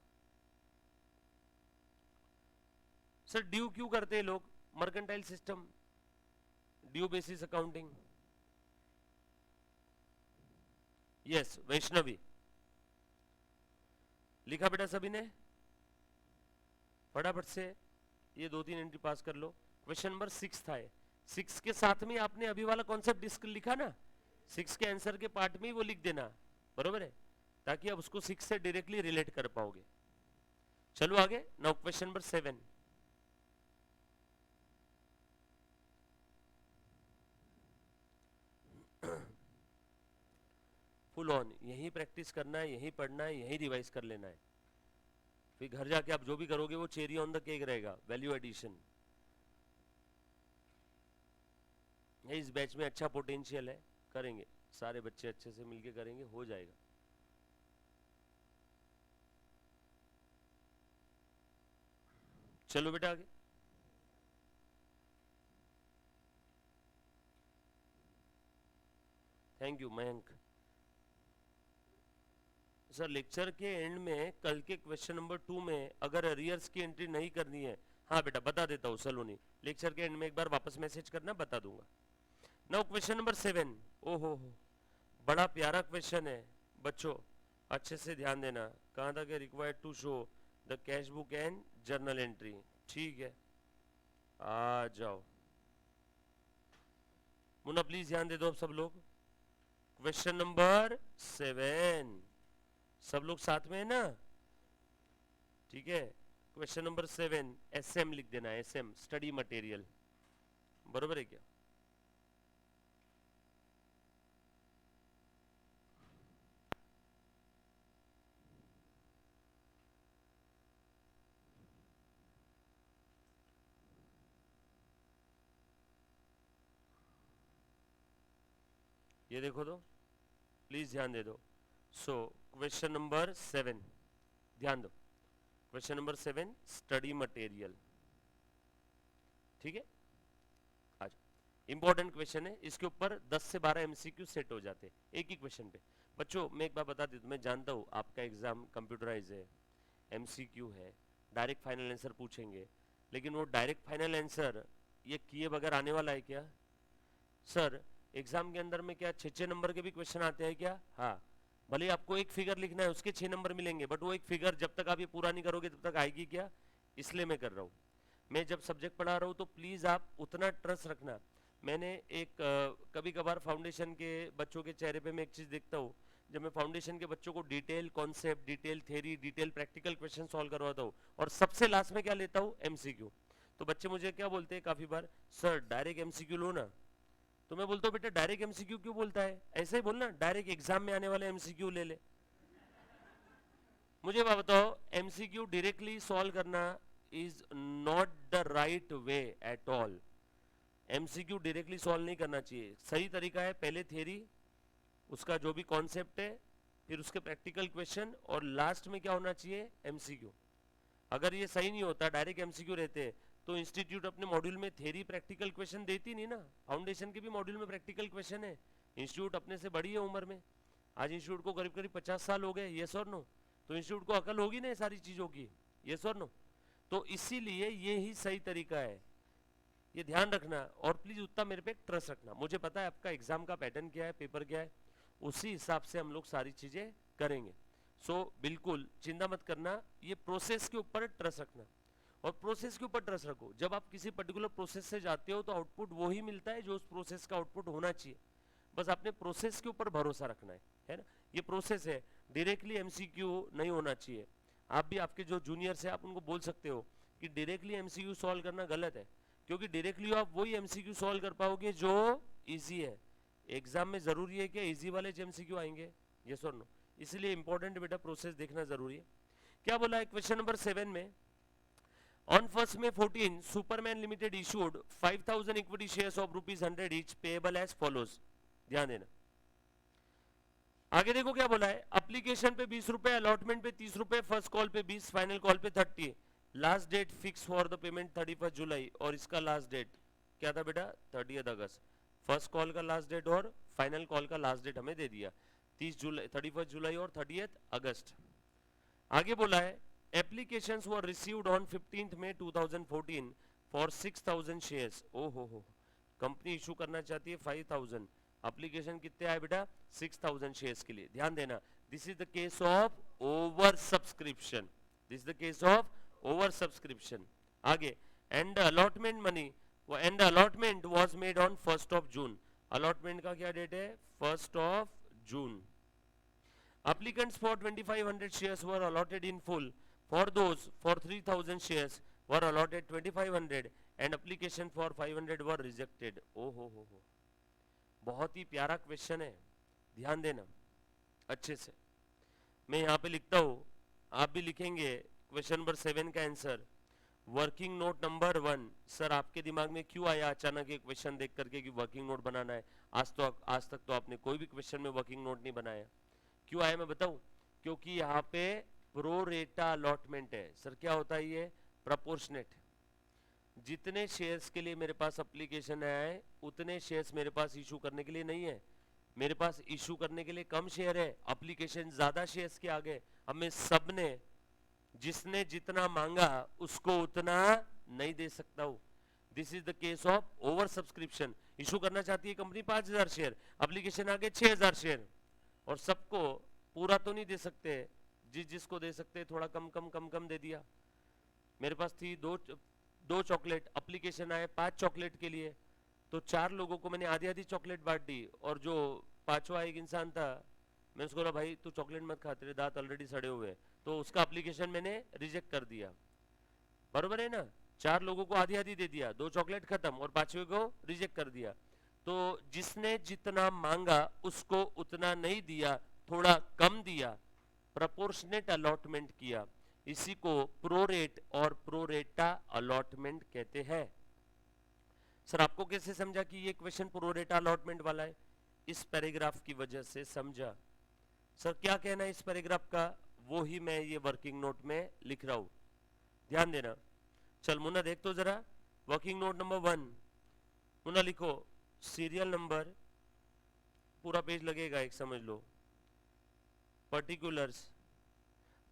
सर ड्यू क्यों करते हैं लोग? Mercantile system, due basis accounting. Yes Vaishnavi, लिखा बेटा सभी ने? फटाफट से ये 2-3 एंट्री पास कर लो। क्वेश्चन नंबर 6 था, 6 के साथ में आपने अभी वाला कॉन्सेप्ट लिखा ना, 6 के आंसर के पार्ट में ही वो लिख देना, बरोबर है, ताकि आप उसको 6 से डायरेक्टली रिलेट कर पाओगे। चलो आगे। Now question number 7। Full on यही प्रैक्टिस करना है, यही पढ़ना है, यही रिवाइज कर लेना है। फिर घर जाके आप जो भी करोगे वो चेरी ऑन द केक रहेगा, वैल्यू एडिशन। इस बैच में अच्छा पोटेंशियल है, करेंगे सारे बच्चे अच्छे से मिलके करेंगे, हो जाएगा। चलो बेटा आगे। Thank you Mayank. Sir lecture के एंड में कल के क्वेश्चन नंबर 2 में अगर अरियर्स की एंट्री नहीं करनी है, हाँ बेटा बता देता हूँ सलोनी, लेक्चर के एंड में एक बार वापस मैसेज करना, बता दूंगा। Now question number 7। ओहो हो, बड़ा प्यारा क्वेश्चन है बच्चों, अच्छे से ध्यान देना। कहाँ तक है? Required to show the cash book and journal entry. ठीक है, आ जाओ मुन्ना, प्लीज ध्यान दे दो अब सब लोग। क्वेश्चन नंबर 7, सब लोग साथ में है ना? ठीक है, क्वेश्चन नंबर 7 एसएम लिख देना, एसएम स्टडी मटेरियल, बरोबर है क्या? ये देखो तो, प्लीज ध्यान दे दो। सो क्वेश्चन नंबर 7, ध्यान दो, क्वेश्चन नंबर 7 स्टडी मटेरियल। ठीक है, आज इंपॉर्टेंट क्वेश्चन है, इसके ऊपर 10 से 12 एमसीक्यू सेट हो जाते हैं एक ही क्वेश्चन पे। बच्चों मैं एक बार बता देता हूं, मैं जानता हूं आपका एग्जाम कंप्यूटराइज है, एमसीक्यू है, डायरेक्ट फाइनल आंसर पूछेंगे, लेकिन वो डायरेक्ट फाइनल आंसर ये किए बगैर आने वाला है क्या? सर एग्जाम के अंदर में क्या 6-6 नंबर के भी क्वेश्चन आते हैं क्या? हाँ, भले आपको एक फिगर लिखना है उसके 6 नंबर मिलेंगे, बट वो एक फिगर जब तक आप ये पूरा नहीं करोगे तब तक आएगी क्या? इसलिए मैं कर रहा हूँ। मैं जब सब्जेक्ट पढ़ा रहा हूँ तो प्लीज आप उतना ट्रस्ट रखना। मैंने एक कभी कभार फाउंडेशन के बच्चों के चेहरे पे मैं एक चीज देखता हूँ, जब मैं फाउंडेशन के बच्चों को detail concept, detail theory, detail practical question solve करवाता हूँ और सबसे लास्ट में क्या लेता हूँ? एमसीक्यू। तो बच्चे मुझे क्या बोलते हैं काफी बार, सर डायरेक्ट एमसीक्यू लो ना। तो मैं बोलता हूँ बेटा डायरेक्ट एमसीक्यू क्यों बोलता है? ऐसे ही बोलना, डायरेक्ट एग्जाम में आने वाले एमसीक्यू ले ले। मुझे बताओ, एमसीक्यू डायरेक्टली सॉल्व करना is not the right way at all. MCQ directly solve नहीं करना चाहिए। सही तरीका है पहले थ्योरी, उसका जो भी कॉन्सेप्ट है, फिर उसके प्रैक्टिकल क्वेश्चन, और लास्ट में क्या होना चाहिए? एमसीक्यू। अगर ये सही नहीं होता, डायरेक्ट एमसीक्यू रहते हैं, तो इंस्टीट्यूट अपने मॉड्यूल में थ्योरी प्रैक्टिकल क्वेश्चन देती नहीं ना। फाउंडेशन के भी मॉड्यूल में प्रैक्टिकल क्वेश्चन है। इंस्टीट्यूट अपने से बड़ी है उम्र में, आज इंस्टीट्यूट को करीब करीब 50 साल हो गए, यस और नो? तो इंस्टीट्यूट को अकल होगी ना सारी चीजों की, यस और नो? तो इसीलिए ये ही सही तरीका है, ये ध्यान रखना। और प्लीज उतना मेरे पे ट्रस्ट रखना, मुझे पता है आपका एग्जाम का पैटर्न क्या है, पेपर क्या है, उसी हिसाब से हम लोग सारी चीजें करेंगे। सो बिल्कुल चिंता मत करना, ये प्रोसेस के ऊपर ट्रस्ट रखना, और प्रोसेस के ऊपर ट्रस्ट रखो। जब आप किसी पर्टिकुलर प्रोसेस से जाते हो तो आउटपुट वो ही मिलता है जो उस प्रोसेस का आउटपुट होना चाहिए। बस आपने प्रोसेस के ऊपर भरोसा रखना है ना? ये प्रोसेस है, डायरेक्टली एमसीक्यू नहीं होना चाहिए। आप भी आपके जो जूनियर्स है आप उनको बोल सकते हो कि डायरेक्टली एमसीक्यू सॉल्व करना गलत है, क्योंकि डायरेक्टली आप वही एमसीक्यू सॉल्व कर पाओगे जो इजी है। एग्जाम में जरूरी है कि इजी वाले एमसीक्यू आएंगे, यस और नो? इसलिए इंपॉर्टेंट बेटा प्रोसेस देखना जरूरी है। क्या बोला है क्वेश्चन नंबर 7 में? On 1st May 14, Superman Limited issued 5,000 equity shares of ₹100 each payable as follows. ध्यान देना, आगे देखो क्या बोला है, एप्लीकेशन पे 20 रुपए, अलॉटमेंट पे 30 रुपए, फर्स्ट कॉल पे 20, फाइनल कॉल पे 30, last date fix for the payment 31 July, और इसका लास्ट डेट क्या था बेटा 30 अगस्त। फर्स्ट कॉल का लास्ट डेट और फाइनल कॉल का लास्ट डेट हमें दे दिया 30 जुलाई, 31 जुलाई और 30 अगस्त। आगे बोला है applications were received on 15 May 2014 for 6000 शेयर्स। ओ हो, कंपनी इशू करना चाहती है 5000, एप्लीकेशन कितने आए बेटा 6000 शेयर्स के लिए। ध्यान देना, this is the case of over subscription, this is the case of over subscription. आगे and allotment money and allotment was made on 1 June. Allotment का क्या डेट है 1 जून। Applicants for 2500 shares were allotted in full. For those for 3000 shares were allotted 2500 and application for 500 were rejected. ओ हो, बहुत ही प्यारा question है, ध्यान देना अच्छे से। मैं यहाँ पे लिखता हूँ, आप भी लिखेंगे क्वेश्चन नंबर 7 का answer. Working note number 1। Sir आपके दिमाग में क्यों आया अचानक ये क्वेश्चन देख करके कि वर्किंग नोट बनाना है? आज तक तो आपने कोई भी क्वेश्चन में वर्किंग नोट नहीं बनाया। क्यों आया मैं बताऊं? क्योंकि यहाँ पे प्रोरेटा अलॉटमेंट है। सर क्या होता है ये? प्रोपोर्शनेट। जितने शेयर्स के लिए मेरे पास एप्लीकेशन है उतने शेयर्स मेरे पास इशू करने के लिए नहीं है। मेरे पास इशू करने के लिए कम शेयर है, एप्लीकेशन ज्यादा शेयर्स के आगे। अब मैं सबने जिसने जितना मांगा उसको उतना नहीं दे सकता हूं। This is the case of over subscription. Issue करना चाहती है कंपनी 5000 शेयर, एप्लीकेशन आगे 6000 शेयर, और सबको पूरा तो नहीं दे सकते, जिसको दे सकते थोड़ा कम दे दिया। मेरे पास थी दो चॉकलेट, एप्लीकेशन आए 5 चॉकलेट के लिए, तो 4 लोगों को मैंने आधी चॉकलेट बांट दी, और जो 5वां एक इंसान था मैं उसको बोला भाई तू चॉकलेट मत खा, तेरे दांत ऑलरेडी सड़े हुए हैं, तो उसका एप्लीकेशन मैंने रिजेक्ट कर दिया। बरोबर है ना? 4 लोगों को आधी दे दिया, 2 चॉकलेट खत्म और 5वें को रिजेक्ट कर दिया। तो जिसने जितना मांगा उसको उतना नहीं दिया, थोड़ा कम दिया, प्रोपोर्शनेट अलॉटमेंट किया। इसी को प्रोरेट और प्रोरेटा अलॉटमेंट कहते हैं। सर आपको कैसे समझा कि ये क्वेश्चन प्रोरेटा अलॉटमेंट वाला है? इस पैराग्राफ की वजह से समझा। सर क्या कहना है इस पैराग्राफ का, वो ही मैं ये वर्किंग नोट में लिख रहा हूं, ध्यान देना। चल मुन्ना देख तो जरा वर्किंग नोट नंबर 1। मुन्ना लिखो सीरियल नंबर, पूरा पेज लगेगा एक, समझ लो। पर्टिकुलर्स,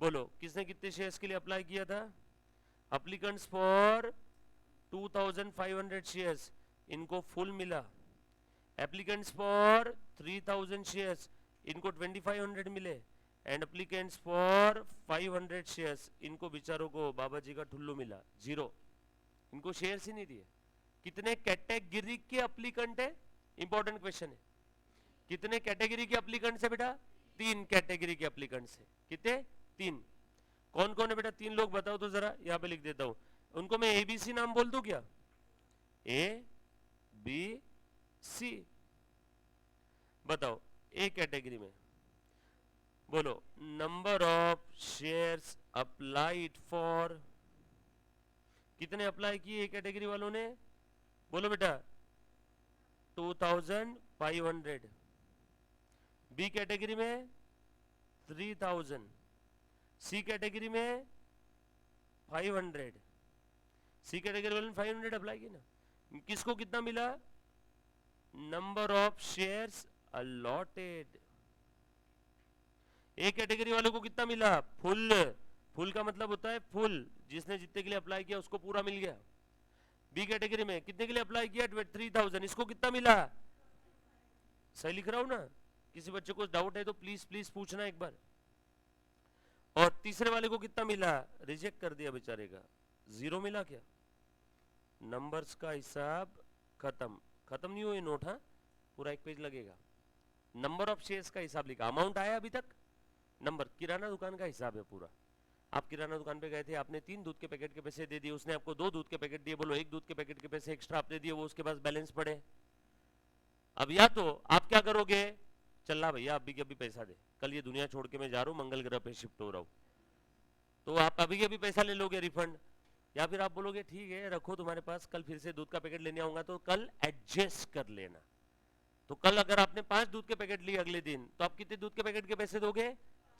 बोलो किसने कितने शेयर्स के लिए अप्लाई किया था? एप्लीकेंट्स फॉर 2500 शेयर्स, इनको फुल मिला। एप्लीकेंट्स फॉर 3000 शेयर्स, इनको 2500 मिले। एंड एप्लीकेंट्स फॉर 500 शेयर्स, इनको बेचारों को बाबा जी का ठुल्लू मिला, 0। इनको शेयर्स ही नहीं दिए। कितने कैटेगरी के एप्लीकेंट है? इंपॉर्टेंट क्वेश्चन है। कितने कैटेगरी के एप्लीकेंट्स है बेटा? 3 कैटेगरी के एप्लीकेंट्स है। कितने? 3। कौन कौन है बेटा? 3 लोग बताओ तो जरा, यहां पे लिख देता हूं। उनको मैं ABC नाम बोल दूं क्या? ABC। बताओ ए कैटेगरी में बोलो number of shares applied for, कितने अप्लाई किए ए कैटेगरी वालों ने? बोलो बेटा 2500। बी कैटेगरी में 3000, सी कैटेगरी में 500। सी कैटेगरी वाले ने 500 अप्लाई किया ना। किसको कितना मिला? Number of shares allotted. A category वालों को कितना मिला? फुल। फुल का मतलब होता है फुल, जिसने जितने के लिए अप्लाई किया उसको पूरा मिल गया। बी कैटेगरी में कितने के लिए अप्लाई किया? 3000, इसको कितना मिला? सही लिख रहा हूं ना? किसी बच्चे को डाउट है तो प्लीज प्लीज पूछना एक बार। और तीसरे वाले को कितना मिला? रिजेक्ट कर दिया बेचारे का, 0 मिला क्या? नंबर्स का हिसाब खत्म। खत्म नहीं हुए नोट, हाँ पूरा एक पेज लगेगा। नंबर ऑफ शेयर्स का हिसाब लिखा, अमाउंट आया अभी तक, नंबर। किराना दुकान का हिसाब है पूरा। आप किराना दुकान पे गए थे, आपने 3 दूध के पैकेट के पैसे दे दिए, उसने आपको 2 दूध के पैकेट दिए। बोलो 1 दूध के पैकेट के पैसे एक्स्ट्रा आपने दिए, वो उसके पास बैलेंस पड़े। अब या तो आप क्या करोगे, चल भैया अभी के अभी पैसा दे, कल ये दुनिया छोड़ के मैं जा रहा हूँ, मंगल ग्रह पे शिफ्ट हो रहा हूँ, तो आप अभी के अभी पैसा ले लोगे रिफंड। या फिर आप बोलोगे ठीक है रखो तुम्हारे पास, कल फिर से दूध का पैकेट लेने आऊंगा तो कल एडजस्ट कर लेना। तो कल अगर आपने 5 दूध के पैकेट लिए अगले दिन, तो आप कितने दूध के पैकेट के पैसे दोगे?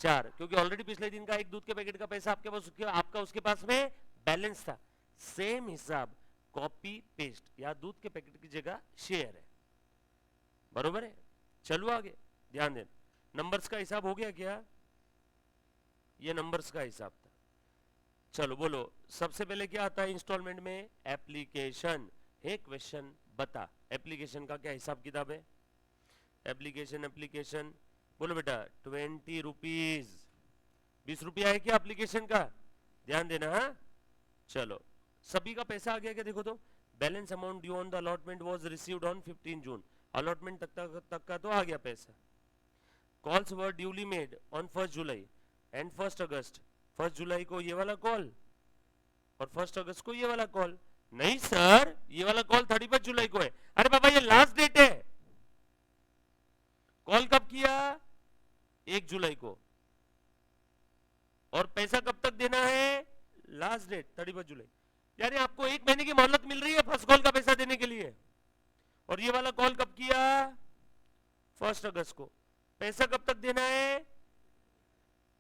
4, क्योंकि ऑलरेडी पिछले दिन का 1 दूध के पैकेट का पैसा आपके पास, आपका उसके पास में बैलेंस था। सेम हिसाब कॉपी पेस्ट, या दूध के पैकेट की जगह शेयर है, बरोबर है। चलो आगे ध्यान देना, नंबर्स का हिसाब हो गया क्या? ये नंबर्स का हिसाब था। चलो बोलो, सबसे पहले क्या आता है इंस्टॉलमेंट में? एप्लीकेशन। है क्वेश्चन बता, एप्लीकेशन का क्या हिसाब किताब है? एप्लीकेशन बोलो बेटा, 20 रुपीज, 20 रुपया है क्या एप्लीकेशन का? ध्यान देना। हाँ चलो, सभी का पैसा आ गया क्या? देखो तो, balance amount due on the allotment was received on 15 June. Allotment तक का तो आ गया पैसा। Calls were duly made on 1 July and 1 अगस्त। 1 जुलाई को ये वाला कॉल और 1 अगस्त को ये वाला कॉल। नहीं सर, ये वाला कॉल 31 जुलाई को है। अरे बाबा, ये लास्ट डेट है। कॉल कब किया? 1 जुलाई को। और पैसा कब तक देना है? लास्ट डेट 31 जुलाई। यानी आपको 1 महीने की मोहलत मिल रही है फर्स्ट कॉल का पैसा देने के लिए। और ये वाला कॉल कब किया? 1 अगस्त को। पैसा कब तक देना है?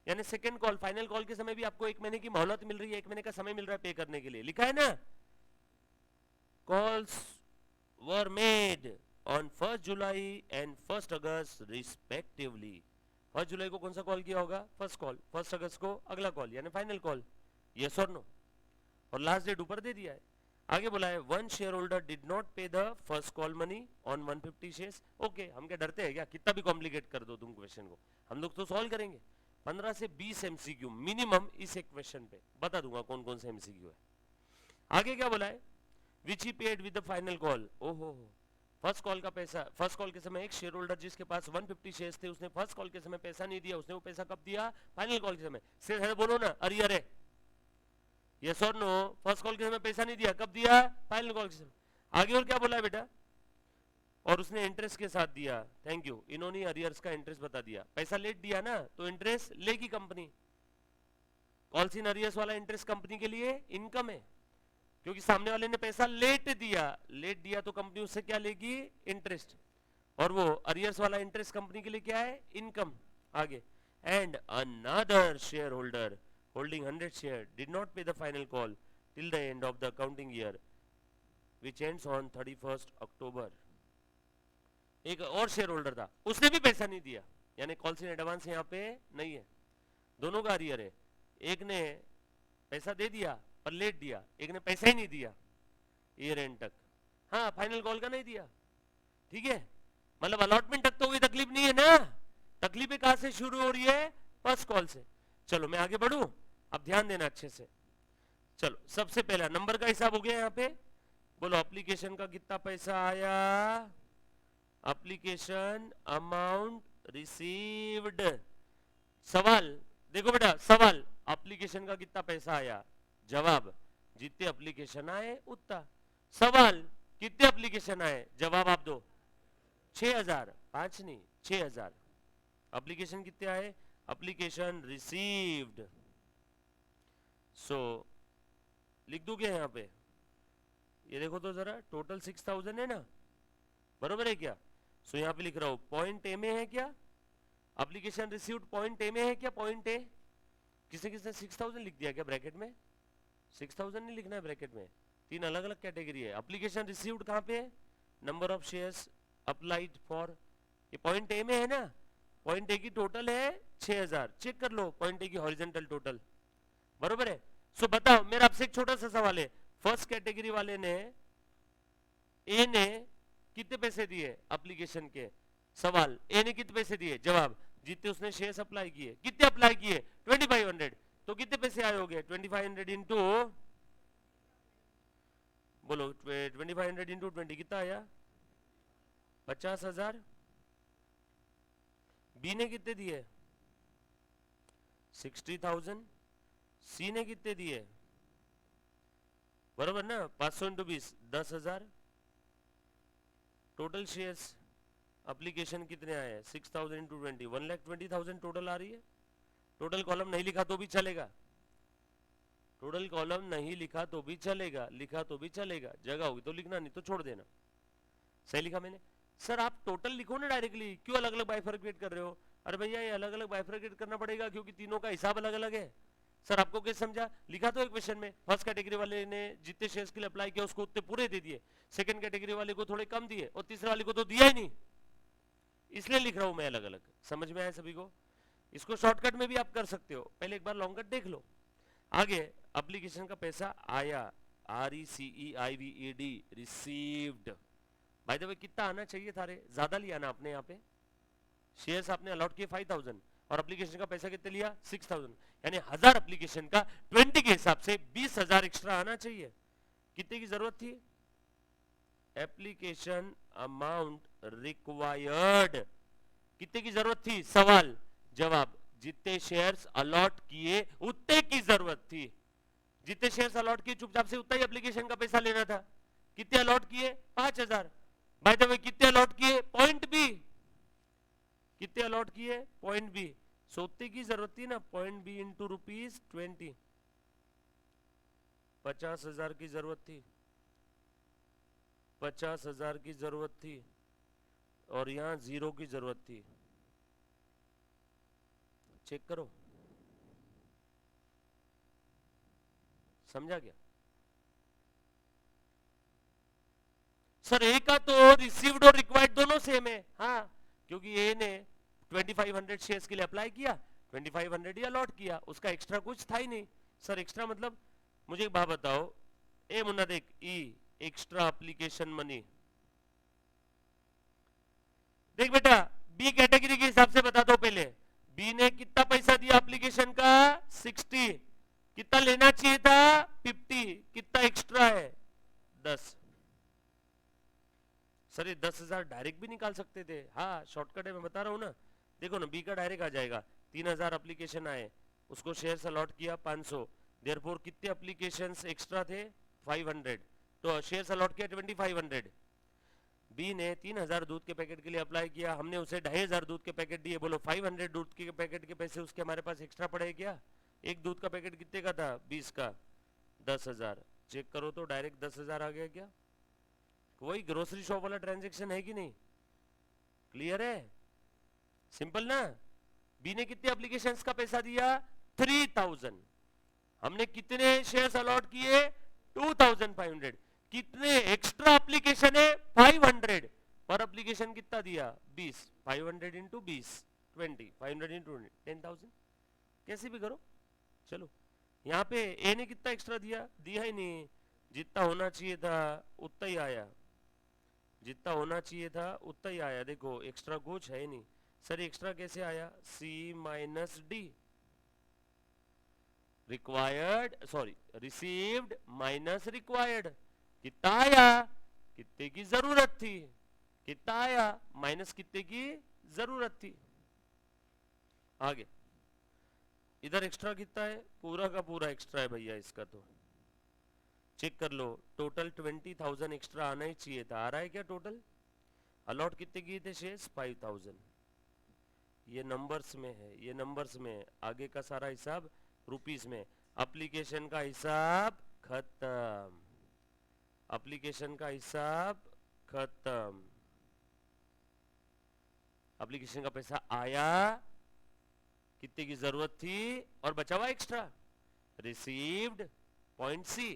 यानी सेकेंड कॉल, फाइनल कॉल के समय भी आपको 1 महीने की मोहलत मिल रही है, 1 महीने का समय मिल रहा है पे करने के लिए। लिखा है ना, calls were made on 1 July and 1 August respectively. 1 जुलाई को कौन सा कॉल किया होगा? First call. 1 अगस्त को अगला कॉल, यानी फाइनल कॉल। यस और नो? और लास्ट डेट ऊपर दे दिया है। आगे बोला है, 1 share holder did not pay the first call money on 150 shares. Okay, हम क्या डरते हैं क्या? कितना भी कॉम्प्लिकेट कर दो तुम क्वेश्चन को, हम लोग तो सॉल्व करेंगे। 15 से 20 एमसीक्यू मिनिमम इस एक क्वेश्चन पे बता दूंगा कौन कौन से एमसीक्यू है। आगे क्या बोला है? Which he paid with the final call. ओहो, फर्स्ट कॉल का पैसा, फर्स्ट कॉल के समय एक शेयर होल्डर जिसके पास 150 शेयर्स थे, उसने फर्स्ट कॉल के समय पैसा नहीं दिया। उसने वो पैसा कब दिया? फाइनल कॉल के समय। से बोलो ना, अरियर है। यस और नो? फर्स्ट कॉल के समय पैसा नहीं दिया, कब दिया? फाइनल कॉल के समय। आगे और क्या बोला है बेटा? और उसने इंटरेस्ट के साथ दिया। थैंक यू, इन्होंने अरियर्स का इंटरेस्ट बता दिया। पैसा लेट दिया ना, तो इंटरेस्ट लेगी कंपनी। कॉल्स इन अरियर्स वाला इंटरेस्ट कंपनी के लिए इनकम है, क्योंकि सामने वाले ने पैसा लेट दिया। लेट दिया तो कंपनी उससे क्या लेगी? इंटरेस्ट। और वो अरियर्स वाला इंटरेस्ट कंपनी के लिए क्या है? इनकम। आगे, and another share holder holding 100 share did not pay the final call till the end of the accounting year which ends on 31st October। एक और शेयर होल्डर था, उसने भी पैसा नहीं दिया, यानी कॉल्स इन एडवांस यहाँ पे नहीं है, दोनों का अरियर है। एक ने पैसा दे दिया पर लेट दिया, एक ने पैसा ही नहीं दिया ईयर एंड तक। हाँ, फाइनल कॉल का नहीं दिया, ठीक है। मतलब अलॉटमेंट तक तो कोई तकलीफ नहीं है ना। तकलीफें कहां से शुरू हो रही है? फर्स्ट कॉल से। चलो मैं आगे बढ़ूं, अब ध्यान देना अच्छे से। चलो, सबसे पहला नंबर का हिसाब हो गया यहाँ पे। बोलो, एप्लीकेशन का कितना पैसा आया? Application amount received. सवाल देखो बेटा, सवाल, एप्लीकेशन का कितना पैसा आया? जवाब, जितने एप्लीकेशन आए उतना। सवाल, कितने एप्लीकेशन आए? जवाब आप दो। 6000, 5 नहीं, 6000। एप्लीकेशन कितने आए? Application received. सो लिख दूंगे यहाँ पे, ये देखो तो जरा, टोटल 6000 है ना, बरोबर है क्या? सो यहाँ पे लिख रहा हूं, पॉइंट ए में है क्या? एप्लीकेशन रिसीव्ड पॉइंट ए में है क्या? Point A. किसने किसने 6000 लिख दिया क्या ब्रैकेट में? 6000 नहीं लिखना है ब्रैकेट में, 3 अलग अलग कैटेगरी है। एप्लीकेशन रिसीव्ड कहाँ पे है? Number of shares applied for, ये पॉइंट ए में है ना। पॉइंट ए की टोटल है 6000, चेक कर लो पॉइंट ए की हॉरिजॉन्टल टोटल, बरोबर है। सो बताओ, मेरा आपसे एक छोटा सा सवाल है, फर्स्ट कैटेगरी वाले ने, ए ने कितने पैसे दिए एप्लीकेशन के? सवाल, ए ने कितने पैसे दिए? जवाब, जितने उसने शेयर्स अप्लाई किए। कितने अप्लाई किए? 2500। तो कितने पैसे आए होंगे? 2500 इंटू, बोलो 2500 इंटू 20 कितना आया? 50,000। बी ने कितने दिए? 60,000। सी ने कितने दिए? बरोबर ना, 500 इंटू 20, 10,000। टोटल शेयर्स एप्लीकेशन कितने आए? 6000 इंटू 20, 1,20,000 टोटल आ रही है। टोटल कॉलम नहीं लिखा तो भी चलेगा, टोटल कॉलम नहीं लिखा तो भी चलेगा, लिखा तो भी चलेगा, जगह होगी तो लिखना, नहीं तो छोड़ देना। सही लिखा मैंने? सर आप टोटल लिखो ना डायरेक्टली, क्यों अलग अलग बाइफरकेट कर रहे हो? अरे भैया ये अलग अलग बाइफरकेट करना पड़ेगा क्योंकि तीनों का हिसाब अलग अलग है। सर आपको कैसे समझा? लिखा तो एक क्वेश्चन में, फर्स्ट कैटेगरी वाले ने जितने शेयर्स के लिए अप्लाई किया उसको उतने पूरे दे दिए, सेकंड कैटेगरी वाले को थोड़े कम दिए और तीसरे वाले को तो दिया ही नहीं, इसलिए लिख रहा हूं मैं अलग अलग। समझ में आया सभी को? इसको शॉर्टकट में भी आप कर सकते हो, पहले एक बार लॉन्ग कट देख लो। आगे एप्लीकेशन का पैसा आया, RECEIVED, received. By the way कितना आना चाहिए था रे? ज्यादा लिया ना आपने, यहाँ पे शेयर्स आपने अलॉट किए 5000 और एप्लीकेशन का पैसा कितने लिया? 6000, यानी 1000 एप्लीकेशन का 20 के हिसाब से 20000 एक्स्ट्रा आना चाहिए। कितने की जरूरत थी? एप्लीकेशन अमाउंट रिक्वायर्ड कितने की जरूरत थी? सवाल जवाब, जितने शेयर्स अलॉट किए उतने की जरूरत थी। जितने शेयर्स अलॉट किए चुपचाप से उतना ही एप्लीकेशन का पैसा लेना था। कितने अलॉट किए? 5000। बाय द वे कितने अलॉट किए? Point B. कितने अलॉट किए? Point B. सोते की जरूरत थी ना, पॉइंट बी इंटू ₹20, 50,000 की जरूरत थी, 50,000 की जरूरत थी और यहां 0 की जरूरत थी। चेक करो, समझा क्या? सर ए का तो रिसीव्ड और रिक्वायर्ड दोनों सेम है। हाँ, क्योंकि ए ने 2500 शेयर्स के लिए अप्लाई किया, 2500 ही अलॉट किया, उसका एक्स्ट्रा कुछ था ही नहीं। सर एक्स्ट्रा मतलब मुझे एक बात बताओ, ए मुन्ना देख, ई एक्स्ट्रा एप्लीकेशन मनी। देख बेटा, बी कैटेगरी के हिसाब से बता दो पहले, बी ने कितना पैसा दिया एप्लीकेशन का? 60। कितना लेना चाहिए था? 50। कितना एक्स्ट्रा है? 10। सर ये 10,000 डायरेक्ट भी निकाल सकते थे। हाँ शॉर्टकट है, मैं बता रहा हूँ ना। देखो ना, बी का डायरेक्ट आ जाएगा, 3000 एप्लीकेशन आए, उसको शेयर्स अलॉट किया 500, देयरफॉर कितने एप्लीकेशंस एक्स्ट्रा थे? 500, तो शेयर्स अलॉट किया 2500। बी ने 3000 दूध के पैकेट के लिए अप्लाई किया, हमने उसे 2500 दूध के पैकेट दिए, बोलो 500 दूध के पैकेट के पैसे उसके हमारे पास एक्स्ट्रा पड़े क्या? एक दूध का पैकेट कितने का था? 20 का, 10,000। चेक करो तो डायरेक्ट 10,000 आ गया क्या? वही ग्रोसरी शॉप वाला ट्रांजैक्शन है कि नहीं? क्लियर है? सिंपल ना। बी ने कितने एप्लीकेशंस का पैसा दिया? 3000। हमने कितने शेयर्स अलॉट किए? 2500। कितने एक्स्ट्रा एप्लीकेशन है? 500। पर एप्लीकेशन कितना दिया? 20। 500 इंटू 20, 20। 500 इंटू 10,000। कैसे भी करो, चलो। यहाँ पे ए ने कितना एक्स्ट्रा दिया? दिया ही नहीं, जितना होना चाहिए था उतना ही आया, जितना होना चाहिए था उतना ही आया। देखो एक्स्ट्रा कुछ है ही नहीं। सर एक्स्ट्रा कैसे आया? C minus D, required sorry received minus required. कितना आया? कितने की जरूरत थी? कितना आया? माइनस कितने की जरूरत थी। आगे इधर एक्स्ट्रा कितना है? पूरा का पूरा एक्स्ट्रा है भैया इसका, तो चेक कर लो। टोटल 20,000 एक्स्ट्रा आना ही चाहिए था। आ रहा है क्या टोटल? अलॉट कितने किए थे शेयर्स? 5,000। ये नंबर्स में है, ये नंबर्स में है। आगे का सारा हिसाब रुपीस में। एप्लीकेशन का हिसाब खत्म, एप्लीकेशन का हिसाब खत्म। एप्लीकेशन का पैसा आया, कितने की जरूरत थी और बचा हुआ extra. Received point C,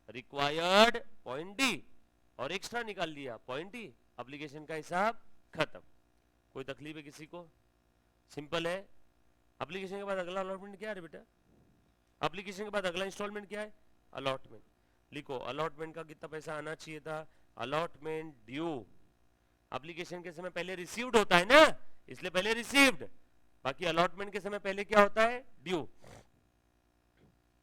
required point D, और एक्स्ट्रा निकाल लिया पॉइंट डी। एप्लीकेशन का हिसाब खत्म। कोई तकलीफ है किसी को? सिंपल है। एप्लीकेशन के बाद अगला अलॉटमेंट क्या है बेटा? एप्लीकेशन के बाद अगला इंस्टॉलमेंट क्या है? अलॉटमेंट। लिखो अलॉटमेंट का कितना पैसा आना चाहिए था? Allotment due. एप्लीकेशन के समय पहले रिसीव्ड होता है ना, इसलिए पहले रिसीव्ड। बाकी अलॉटमेंट के समय पहले क्या होता है? ड्यू।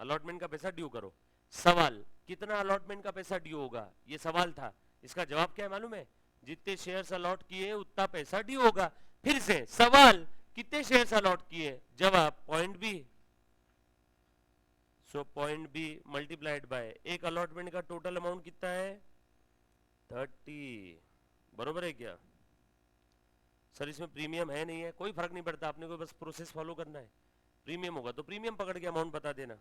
अलॉटमेंट का पैसा ड्यू करो। सवाल, कितना अलॉटमेंट का पैसा ड्यू होगा? ये सवाल था। इसका जवाब क्या है मालूम है? जितने शेयर्स अलॉट किए उतना पैसा ड्यू होगा। फिर से सवाल, कितने शेयर्स अलॉट किए? जवाब point B. So point B multiplied by एक अलॉटमेंट का टोटल अमाउंट कितना है? 30। बरोबर है क्या? सर इसमें प्रीमियम है नहीं है, कोई फर्क नहीं पड़ता, आपने को बस प्रोसेस फॉलो करना है। प्रीमियम होगा तो प्रीमियम पकड़ के अमाउंट बता देना।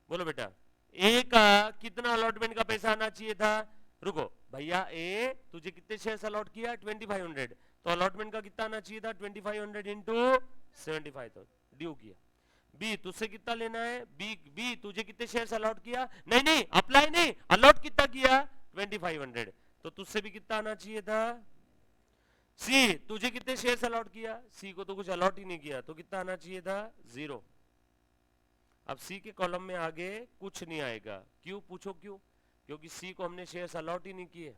बोलो बेटा, ए का कितना अलॉटमेंट का पैसा आना चाहिए था? रुको भैया ए, तुझे कितने शेयर्स अलॉट किया 2500, तो अलॉटमेंट का कितना आना चाहिए था 2500 इंटू 75,000 ड्यू किया। बी तुझसे कितना लेना है, बी तुझे कितने शेयर्स अलॉट किया, नहीं नहीं अप्लाई नहीं, अलॉट कितना किया 2500, तो तुझसे भी कितना आना चाहिए था। सी तुझे कितने शेयर्स अलॉट किया, सी को तो कुछ अलॉट ही नहीं किया, तो कितना आना चाहिए था 0। अब सी के कॉलम में आगे कुछ नहीं आएगा, क्यों पूछो क्यों, क्योंकि सी को हमने शेयर्स अलॉट ही नहीं किए।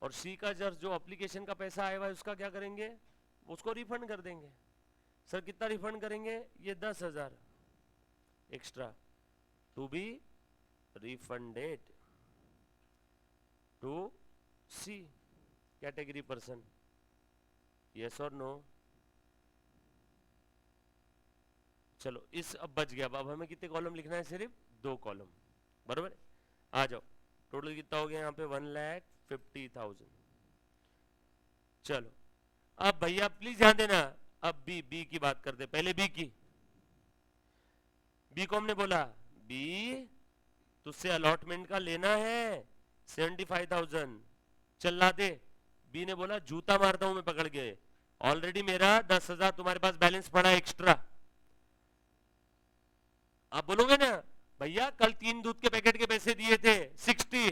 और सी का जो एप्लीकेशन का पैसा आया हुआ है उसका क्या करेंगे, उसको रिफंड कर देंगे। सर कितना रिफंड करेंगे, ये 10,000 extra to be refunded to C category person, yes और नो। चलो इस अब बच गया। अब हमें कितने कॉलम लिखना है, सिर्फ 2 कॉलम, बराबर। आ जाओ, टोटल कितना हो गया यहाँ पे 1,50,000। चलो अब भैया प्लीज ध्यान देना, अब बी की बात करते, पहले बी की। बी को हमने बोला बी तुझसे अलॉटमेंट का लेना है 75,000, चल ला दे। बी ने बोला जूता मारता हूं मैं पकड़ के, ऑलरेडी मेरा 10,000 तुम्हारे पास बैलेंस पड़ा एक्स्ट्रा। आप बोलोगे ना भैया कल 3 दूध के पैकेट के पैसे दिए थे 60,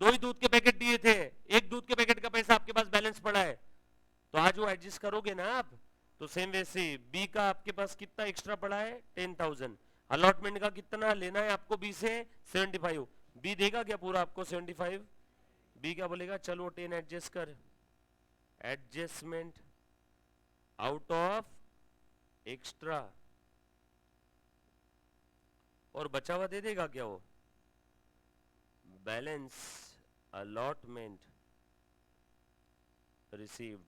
2 ही दूध के पैकेट दिए थे, 1 दूध के पैकेट का पैसा आपके पास बैलेंस पड़ा है, तो आज वो एडजस्ट करोगे ना आप। तो सेम वैसे बी का आपके पास कितना एक्स्ट्रा पड़ा है 10,000, अलॉटमेंट का कितना लेना है आपको बी से 75, बी देगा क्या पूरा आपको 75, बी क्या बोलेगा चलो 10 एडजस्ट कर, एडजस्टमेंट आउट ऑफ एक्स्ट्रा, और बचा हुआ दे देगा क्या वो बैलेंस अलॉटमेंट रिसीव्ड,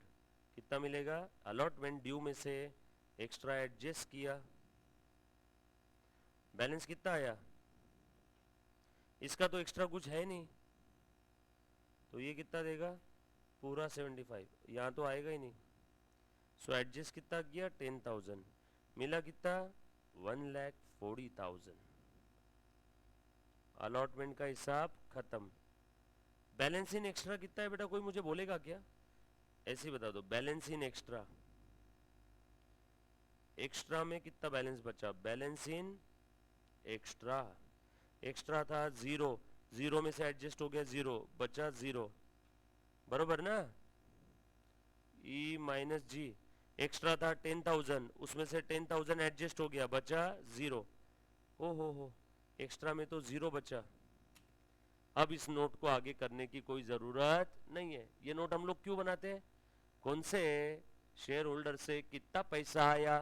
कितना मिलेगा, अलॉटमेंट ड्यू में से एक्स्ट्रा एडजस्ट किया, बैलेंस कितना आया, इसका तो एक्स्ट्रा कुछ है नहीं, तो ये कितना देगा पूरा 75, यहाँ तो आएगा ही नहीं। सो एडजस्ट कितना किया 10,000, मिला कितना 1,40,000, अलॉटमेंट का हिसाब खत्म। बैलेंस इन एक्स्ट्रा कितना है बेटा, कोई मुझे बोलेगा क्या, ऐसे ही बता दो, बैलेंस इन एक्स्ट्रा, एक्स्ट्रा में कितना बैलेंस बचा, बैलेंस इन एक्स्ट्रा, एक्स्ट्रा था 0, 0 में से एडजस्ट हो गया 0, बचा 0, बरोबर ना, ई माइनस जी, एक्स्ट्रा था 10,000, उसमें से 10,000 एडजस्ट हो गया, बचा 0, हो एक्स्ट्रा में तो 0 बचा। अब इस नोट को आगे करने की कोई जरूरत नहीं है। ये नोट हम लोग क्यों बनाते हैं, कौन से शेयर होल्डर से कितना पैसा आया,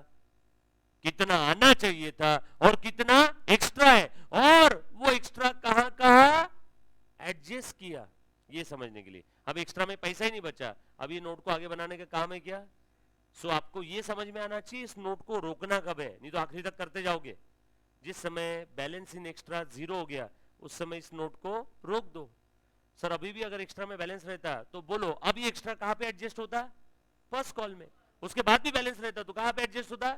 कितना आना चाहिए था और कितना एक्स्ट्रा है, और वो एक्स्ट्रा कहां कहां एडजस्ट किया, ये समझने के लिए। अब एक्स्ट्रा में पैसा ही नहीं बचा, अब ये नोट को आगे बनाने का काम है क्या। सो आपको ये समझ में आना चाहिए इस नोट को रोकना कब है, नहीं तो आखिरी तक करते जाओगे। जिस समय बैलेंस इन एक्स्ट्रा 0 हो गया उस समय इस नोट को रोक दो। सर अभी भी अगर एक्स्ट्रा में बैलेंस रहता तो बोलो अभी एक्स्ट्रा कहां पे एडजस्ट होता, फर्स्ट कॉल में, उसके बाद भी बैलेंस रहता तो कहां पे एडजस्ट होता,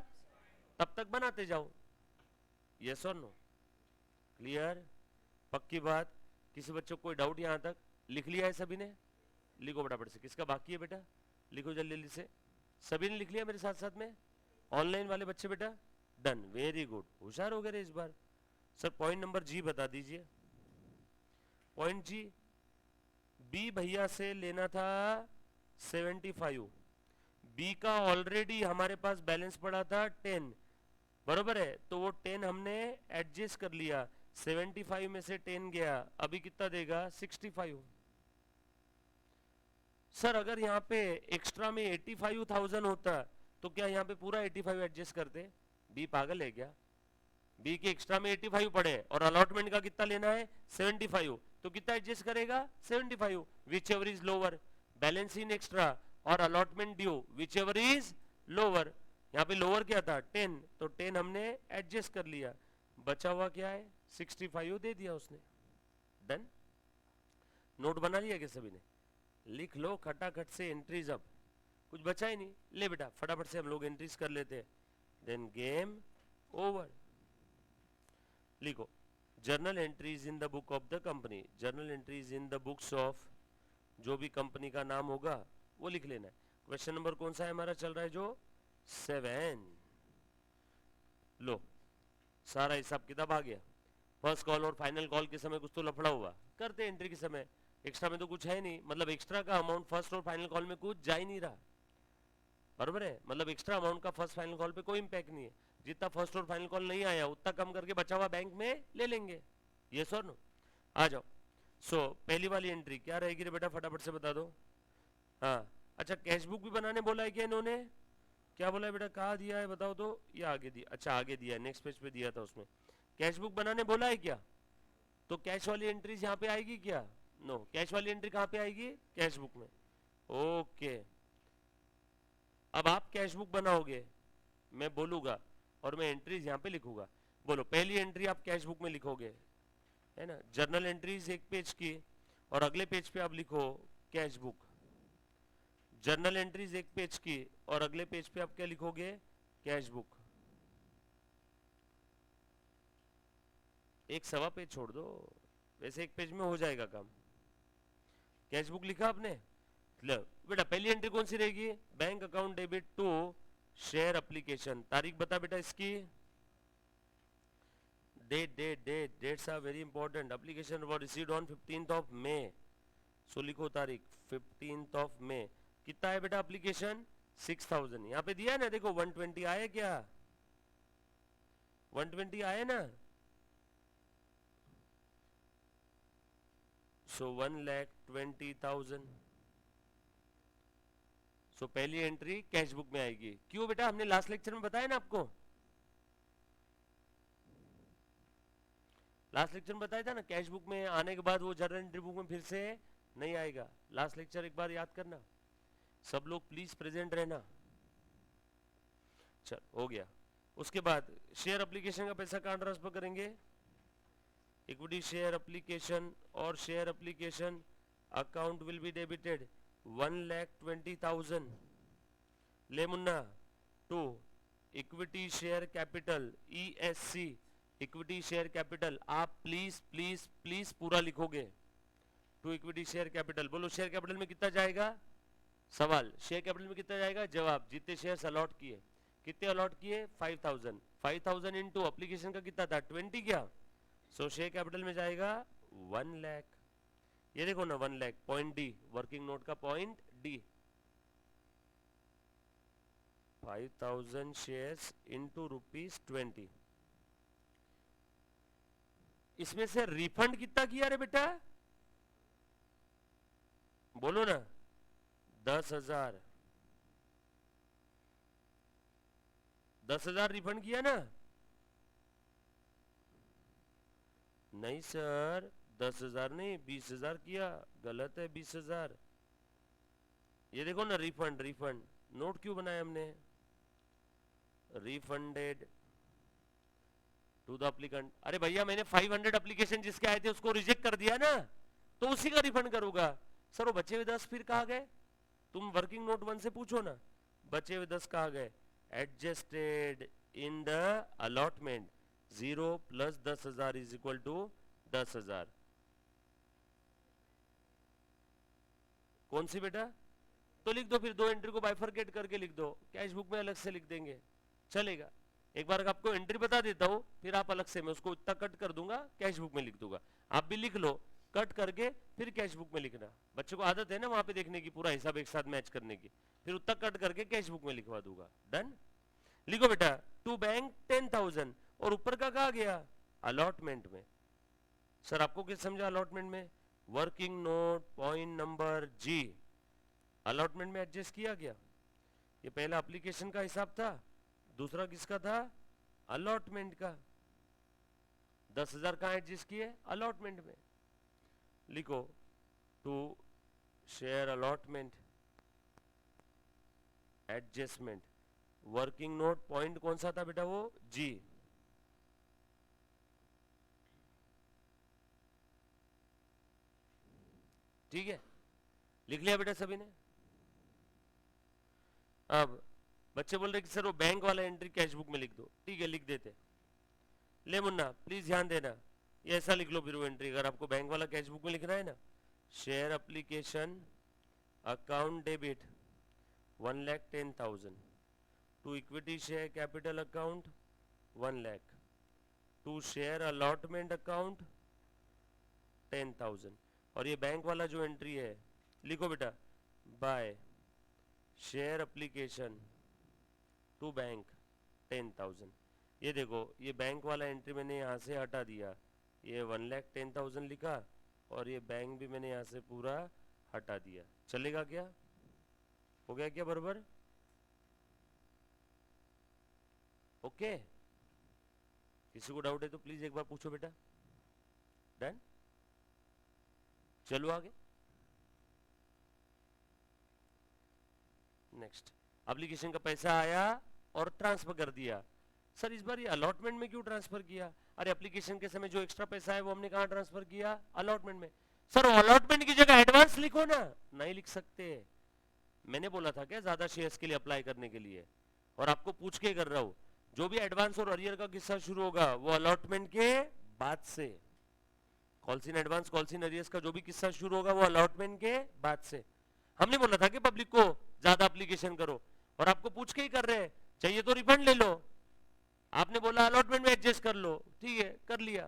तब तक बनाते जाओ। यस और नो, क्लियर, पक्की बात। किसी बच्चों को कोई डाउट यहां तक, लिख लिया है सभी ने, लिखो फटाफट से, किसका बाकी है बेटा, लिखो जल्दी जल्दी से, सभी ने लिख लिया मेरे साथ साथ में, ऑनलाइन वाले बच्चे बेटा डन, वेरी गुड, होशियार हो गए इस बार। सर पॉइंट नंबर जी बता दीजिए, पॉइंट जी, बी भैया से लेना था 75, बी का ऑलरेडी हमारे पास बैलेंस पड़ा था 10, बरोबर है, तो वो 10 हमने एडजस्ट कर लिया, 75 में से 10 गया, अभी कितना देगा 65। सर अगर यहाँ पे एक्स्ट्रा में 85,000 होता तो क्या यहाँ पे पूरा 85 एडजस्ट करते, बी पागल है क्या, बी के एक्स्ट्रा में 85 पड़े और अलॉटमेंट का कितना लेना है 75, तो कितना एडजस्ट करेगा 75, whichever is lower, balance in extra और allotment due whichever is lower, यहाँ पे लोअर क्या था 10, तो 10 हमने एडजस्ट कर लिया, बचा हुआ क्या है 65 दे दिया उसने, डन। नोट बना लिया क्या सभी ने, लिख लो खटाखट से एंट्रीज, अब कुछ बचा ही नहीं, ले बेटा फटाफट से हम लोग एंट्रीज कर लेते हैं, देन गेम ओवर। लिखो journal entries in the book of the company, journal entries in the books of, जो भी कंपनी का नाम होगा वो लिख लेना है। क्वेश्चन नंबर कौन सा है हमारा चल रहा है, जो 7। लो सारा हिसाब किताब आ गया। फर्स्ट कॉल और फाइनल कॉल के समय कुछ तो लफड़ा हुआ, करते एंट्री के समय, एक्स्ट्रा में तो कुछ है नहीं, मतलब एक्स्ट्रा का अमाउंट फर्स्ट और फाइनल कॉल में कुछ जा ही नहीं रहा, बराबर है, मतलब एक्स्ट्रा अमाउंट का फर्स्ट फाइनल कॉल पे कोई इंपैक्ट नहीं है, जितना फर्स्ट और फाइनल कॉल नहीं आया उतना कम करके बचा हुआ बैंक में ले लेंगे। यस और नो, आ जाओ। सो पहली वाली एंट्री क्या रहेगी रे बेटा, फटाफट से बता दो। हाँ अच्छा, कैशबुक भी बनाने बोला है क्या इन्होंने, क्या बोला है बेटा, कहाँ दिया है बताओ तो, ये आगे दिया, अच्छा आगे दिया है, नेक्स्ट पेज पे दिया था उसमें, कैशबुक बनाने बोला है क्या, तो कैश वाली एंट्रीज यहाँ पे आएगी क्या, नो, कैश वाली एंट्री कहाँ पे आएगी, कैशबुक में। ओके, अब आप कैशबुक बनाओगे, मैं बोलूंगा और मैं एंट्रीज यहाँ पे लिखूंगा। बोलो पहली एंट्री आप कैशबुक में लिखोगे, है ना, जर्नल एंट्रीज एक पेज की, और अगले पेज पे आप लिखो कैशबुक। जर्नल एंट्रीज एक पेज की और अगले पेज पे आप क्या लिखोगे, कैशबुक। एक सवा पेज छोड़ दो, वैसे एक पेज में हो जाएगा काम। कैशबुक लिखा आपने, लो बेटा पहली एंट्री कौन सी रहेगी, bank account debit to share application. तारीख बता बेटा इसकी, dates are very important. Application was received on 15th of May, so लिखो तारीख 15th ऑफ मे। कितना है बेटा एप्लीकेशन, 6000, यहाँ पे दिया है ना, देखो 120 आया क्या, 120 आया ना, सो 1,20,000। सो पहली एंट्री कैशबुक में आएगी। क्यों बेटा, हमने लास्ट लेक्चर में बताया ना आपको, लास्ट लेक्चर में बताया था ना, कैशबुक में आने के बाद वो जर्नल एंट्री बुक में फिर से नहीं आएगा। लास्ट लेक्चर एक बार याद करना, सब लोग प्लीज प्रेजेंट रहना। चल हो गया। उसके बाद शेयर एप्लीकेशन का पैसा कहाँ ट्रांसफर करेंगे, इक्विटी शेयर एप्लीकेशन, और share application account will be debited 1,20,000। ले मुन्ना, to equity share capital ESC, equity share capital, आप प्लीज प्लीज प्लीज पूरा लिखोगे, टू इक्विटी शेयर कैपिटल। बोलो शेयर कैपिटल में कितना जाएगा, सवाल, शेयर कैपिटल में कितना जाएगा, जवाब, जितने शेयर्स अलॉट किए, कितने अलॉट किए 5000, 5000 इनटू एप्लीकेशन का कितना था 20 क्या, सो शेयर कैपिटल में जाएगा 1 लाख। ये देखो ना 1 lakh, point D, working note का पॉइंट डी, 5000 शेयर्स इनटू ₹20। इसमें से रिफंड कितना किया रे बेटा, बोलो ना, 10,000, 10,000 रिफंड किया ना, नहीं सर 10,000 नहीं 20,000 किया, गलत है 20,000। ये देखो ना रिफंड, रिफंड नोट क्यों बनाया हमने, रिफंडेड टू द एप्लीकेंट। अरे भैया मैंने 500 एप्लीकेशन जिसके आए थे उसको रिजेक्ट कर दिया ना, तो उसी का रिफंड करूंगा। सर वो बचे हुए 10 फिर कहाँ गए, तुम वर्किंग नोट 1 से पूछो ना, बचे हुए 10 कहाँ गए, adjusted in the allotment, 0 + 10,000 is equal to 10,000। कौन सी बेटा, तो लिख दो, फिर दो एंट्री को बाइफरकेट करके लिख दो, कैश बुक में अलग से लिख देंगे, चलेगा। एक बार आपको एंट्री बता देता हूं, फिर आप अलग से, मैं उसको इतना कट कर दूंगा, कैश बुक में लिख दूंगा, आप भी लिख लो, कट करके फिर कैश बुक में लिखना। बच्चे को आदत है ना वहां पे देखने की, पूरा हिसाब एक साथ मैच करने की, फिर उतना कट करके कैश बुक में लिखवा दूंगा। डन, लिखो बेटा, टू बैंक 10,000, और ऊपर का कहा गया, अलॉटमेंट में। सर आपको किस समझा अलॉटमेंट में, working note point number G, allotment में एडजस्ट किया गया। ये पहला एप्लीकेशन का हिसाब था, दूसरा किसका था, अलॉटमेंट का। 10,000 कहाँ एडजस्ट किए, अलॉटमेंट में। लिखो to share allotment adjustment, working note point कौन सा था बेटा, वो G। ठीक है, लिख लिया बेटा सभी ने। अब बच्चे बोल रहे कि सर वो बैंक वाला एंट्री कैश बुक में लिख दो, ठीक है लिख देते। ले मुन्ना प्लीज ध्यान देना, ये ऐसा लिख लो फिर वो एंट्री, अगर आपको बैंक वाला कैश बुक में लिखना है ना, share application account debit 1,10,000 to equity share capital account 1 lakh to share allotment account 10,000। और ये बैंक वाला जो एंट्री है लिखो बेटा, by share application to bank 10,000। ये देखो ये बैंक वाला एंट्री मैंने यहाँ से हटा दिया, ये 1,10,000 लिखा, और ये बैंक भी मैंने यहाँ से पूरा हटा दिया। चलेगा क्या? हो गया क्या बराबर? ओके, किसी को डाउट है तो प्लीज एक बार पूछो बेटा। डन, चलो आगे। नेक्स्ट, एप्लीकेशन का पैसा आया और ट्रांसफर कर दिया। सर इस बार ये अलॉटमेंट में क्यों ट्रांसफर किया? अरे एप्लीकेशन के समय जो एक्स्ट्रा पैसा है वो हमने कहाँ ट्रांसफर किया? अलॉटमेंट में। सर अलॉटमेंट की जगह एडवांस लिखो ना। नहीं लिख सकते, मैंने बोला था क्या ज्यादा शेयर्स के लिए अप्लाई करने के लिए, और आपको पूछ के कर रहा हूं, जो भी एडवांस और अरियर का किस्सा शुरू होगा वो अलॉटमेंट के बाद से। Calls in advance calls in arrears का जो भी किस्सा शुरू होगा वो अलॉटमेंट के बाद से। हमने बोला था कि पब्लिक को ज्यादा एप्लीकेशन करो, और आपको पूछ के ही कर रहे हैं, चाहिए तो रिफंड ले लो। आपने बोला अलॉटमेंट में एडजस्ट कर लो, ठीक है कर लिया।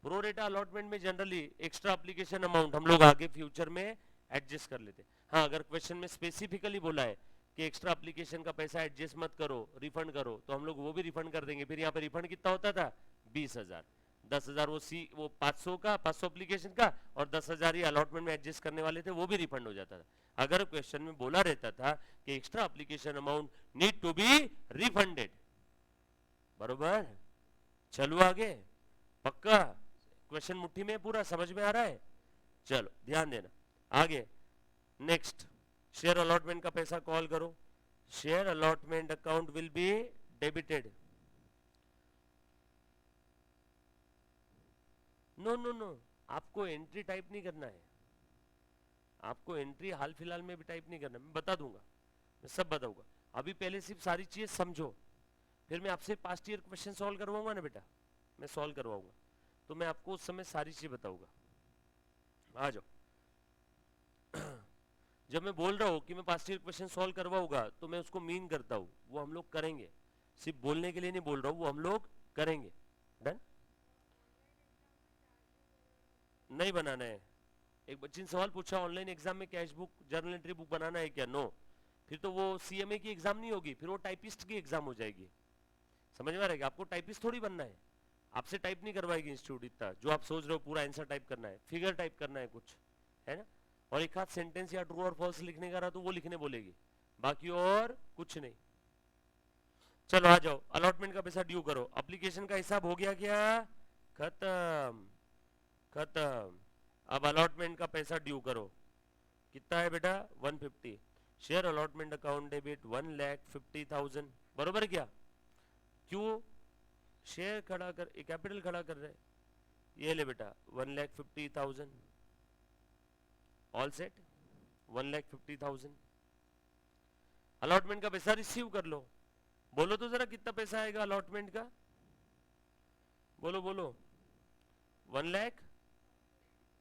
प्रो रेटा अलॉटमेंट में जनरली एक्स्ट्रा एप्लीकेशन अमाउंट हम लोग आगे फ्यूचर में एडजस्ट कर लेते। हाँ, अगर क्वेश्चन में स्पेसिफिकली बोला है कि एक्स्ट्रा एप्लीकेशन का पैसा एडजस्ट मत करो, रिफंड करो, तो हम लोग वो भी रिफंड कर देंगे। फिर यहाँ पे रिफंड कितना होता था? 20,000। 10,000 वो 500 का 500 एप्लीकेशन का, और 10,000 ही अलॉटमेंट में एडजस्ट करने वाले थे, वो भी रिफंड हो जाता था। अगर क्वेश्चन में बोला रहता था कि extra application amount need to be refunded, बरोबर। चलो आगे, पक्का क्वेश्चन मुट्ठी में पूरा समझ में आ रहा है? चलो ध्यान देना आगे। नेक्स्ट, शेयर अलॉटमेंट का पैसा कॉल करो। Share allotment account will be debited. No no no, आपको एंट्री टाइप नहीं करना है, आपको एंट्री हाल फिलहाल में भी टाइप नहीं करना, मैं बता दूंगा, मैं सब बताऊंगा। अभी पहले सिर्फ सारी चीजें समझो, फिर मैं आपसे पास्ट ईयर क्वेश्चन सॉल्व करवाऊंगा ना बेटा, मैं सॉल्व करवाऊंगा, तो मैं आपको उस समय सारी चीजें बताऊंगा। आ जाओ। जब मैं बोल रहा हूँ कि मैं पास्ट ईयर क्वेश्चन सॉल्व करवाऊंगा, तो मैं उसको मीन करता हूँ, वो हम लोग करेंगे, सिर्फ बोलने के लिए नहीं बोल रहा हूँ, वो हम लोग करेंगे। डन? नहीं बनाना है। एक बच्चे ने सवाल पूछा, ऑनलाइन एग्जाम में cash book journal entry book बनाना है क्या? नो, फिर तो वो सीएमए की एग्जाम नहीं होगी, फिर वो टाइपिस्ट की एग्जाम हो जाएगी। समझ में आ रहा है? आपको टाइपिस्ट थोड़ी बनना है, आपसे टाइप नहीं करवाएगी इंस्टीट्यूट इतना जो आप सोच रहे हो पूरा आंसर टाइप करना है, फिगर टाइप करना है कुछ, है ना। और एक हाथ सेंटेंस या ट्रू और फॉल्स लिखने का रहा तो वो लिखने बोलेगी, बाकी और कुछ नहीं। चलो आ जाओ, अलॉटमेंट का पैसा ड्यू करो। एप्लीकेशन का हिसाब हो गया क्या? खत्म खत्म। अब अलॉटमेंट का पैसा ड्यू करो। कितना है बेटा? 150। शेयर अलॉटमेंट अकाउंट डेबिट 1,50,000, बरोबर क्या? क्यों शेयर खड़ा कर, कैपिटल खड़ा कर रहे, ये ले बेटा 1,50,000, ऑल सेट 1,50,000। अलॉटमेंट का पैसा रिसीव कर लो। बोलो तो जरा कितना पैसा आएगा अलॉटमेंट का? बोलो बोलो। 1 lakh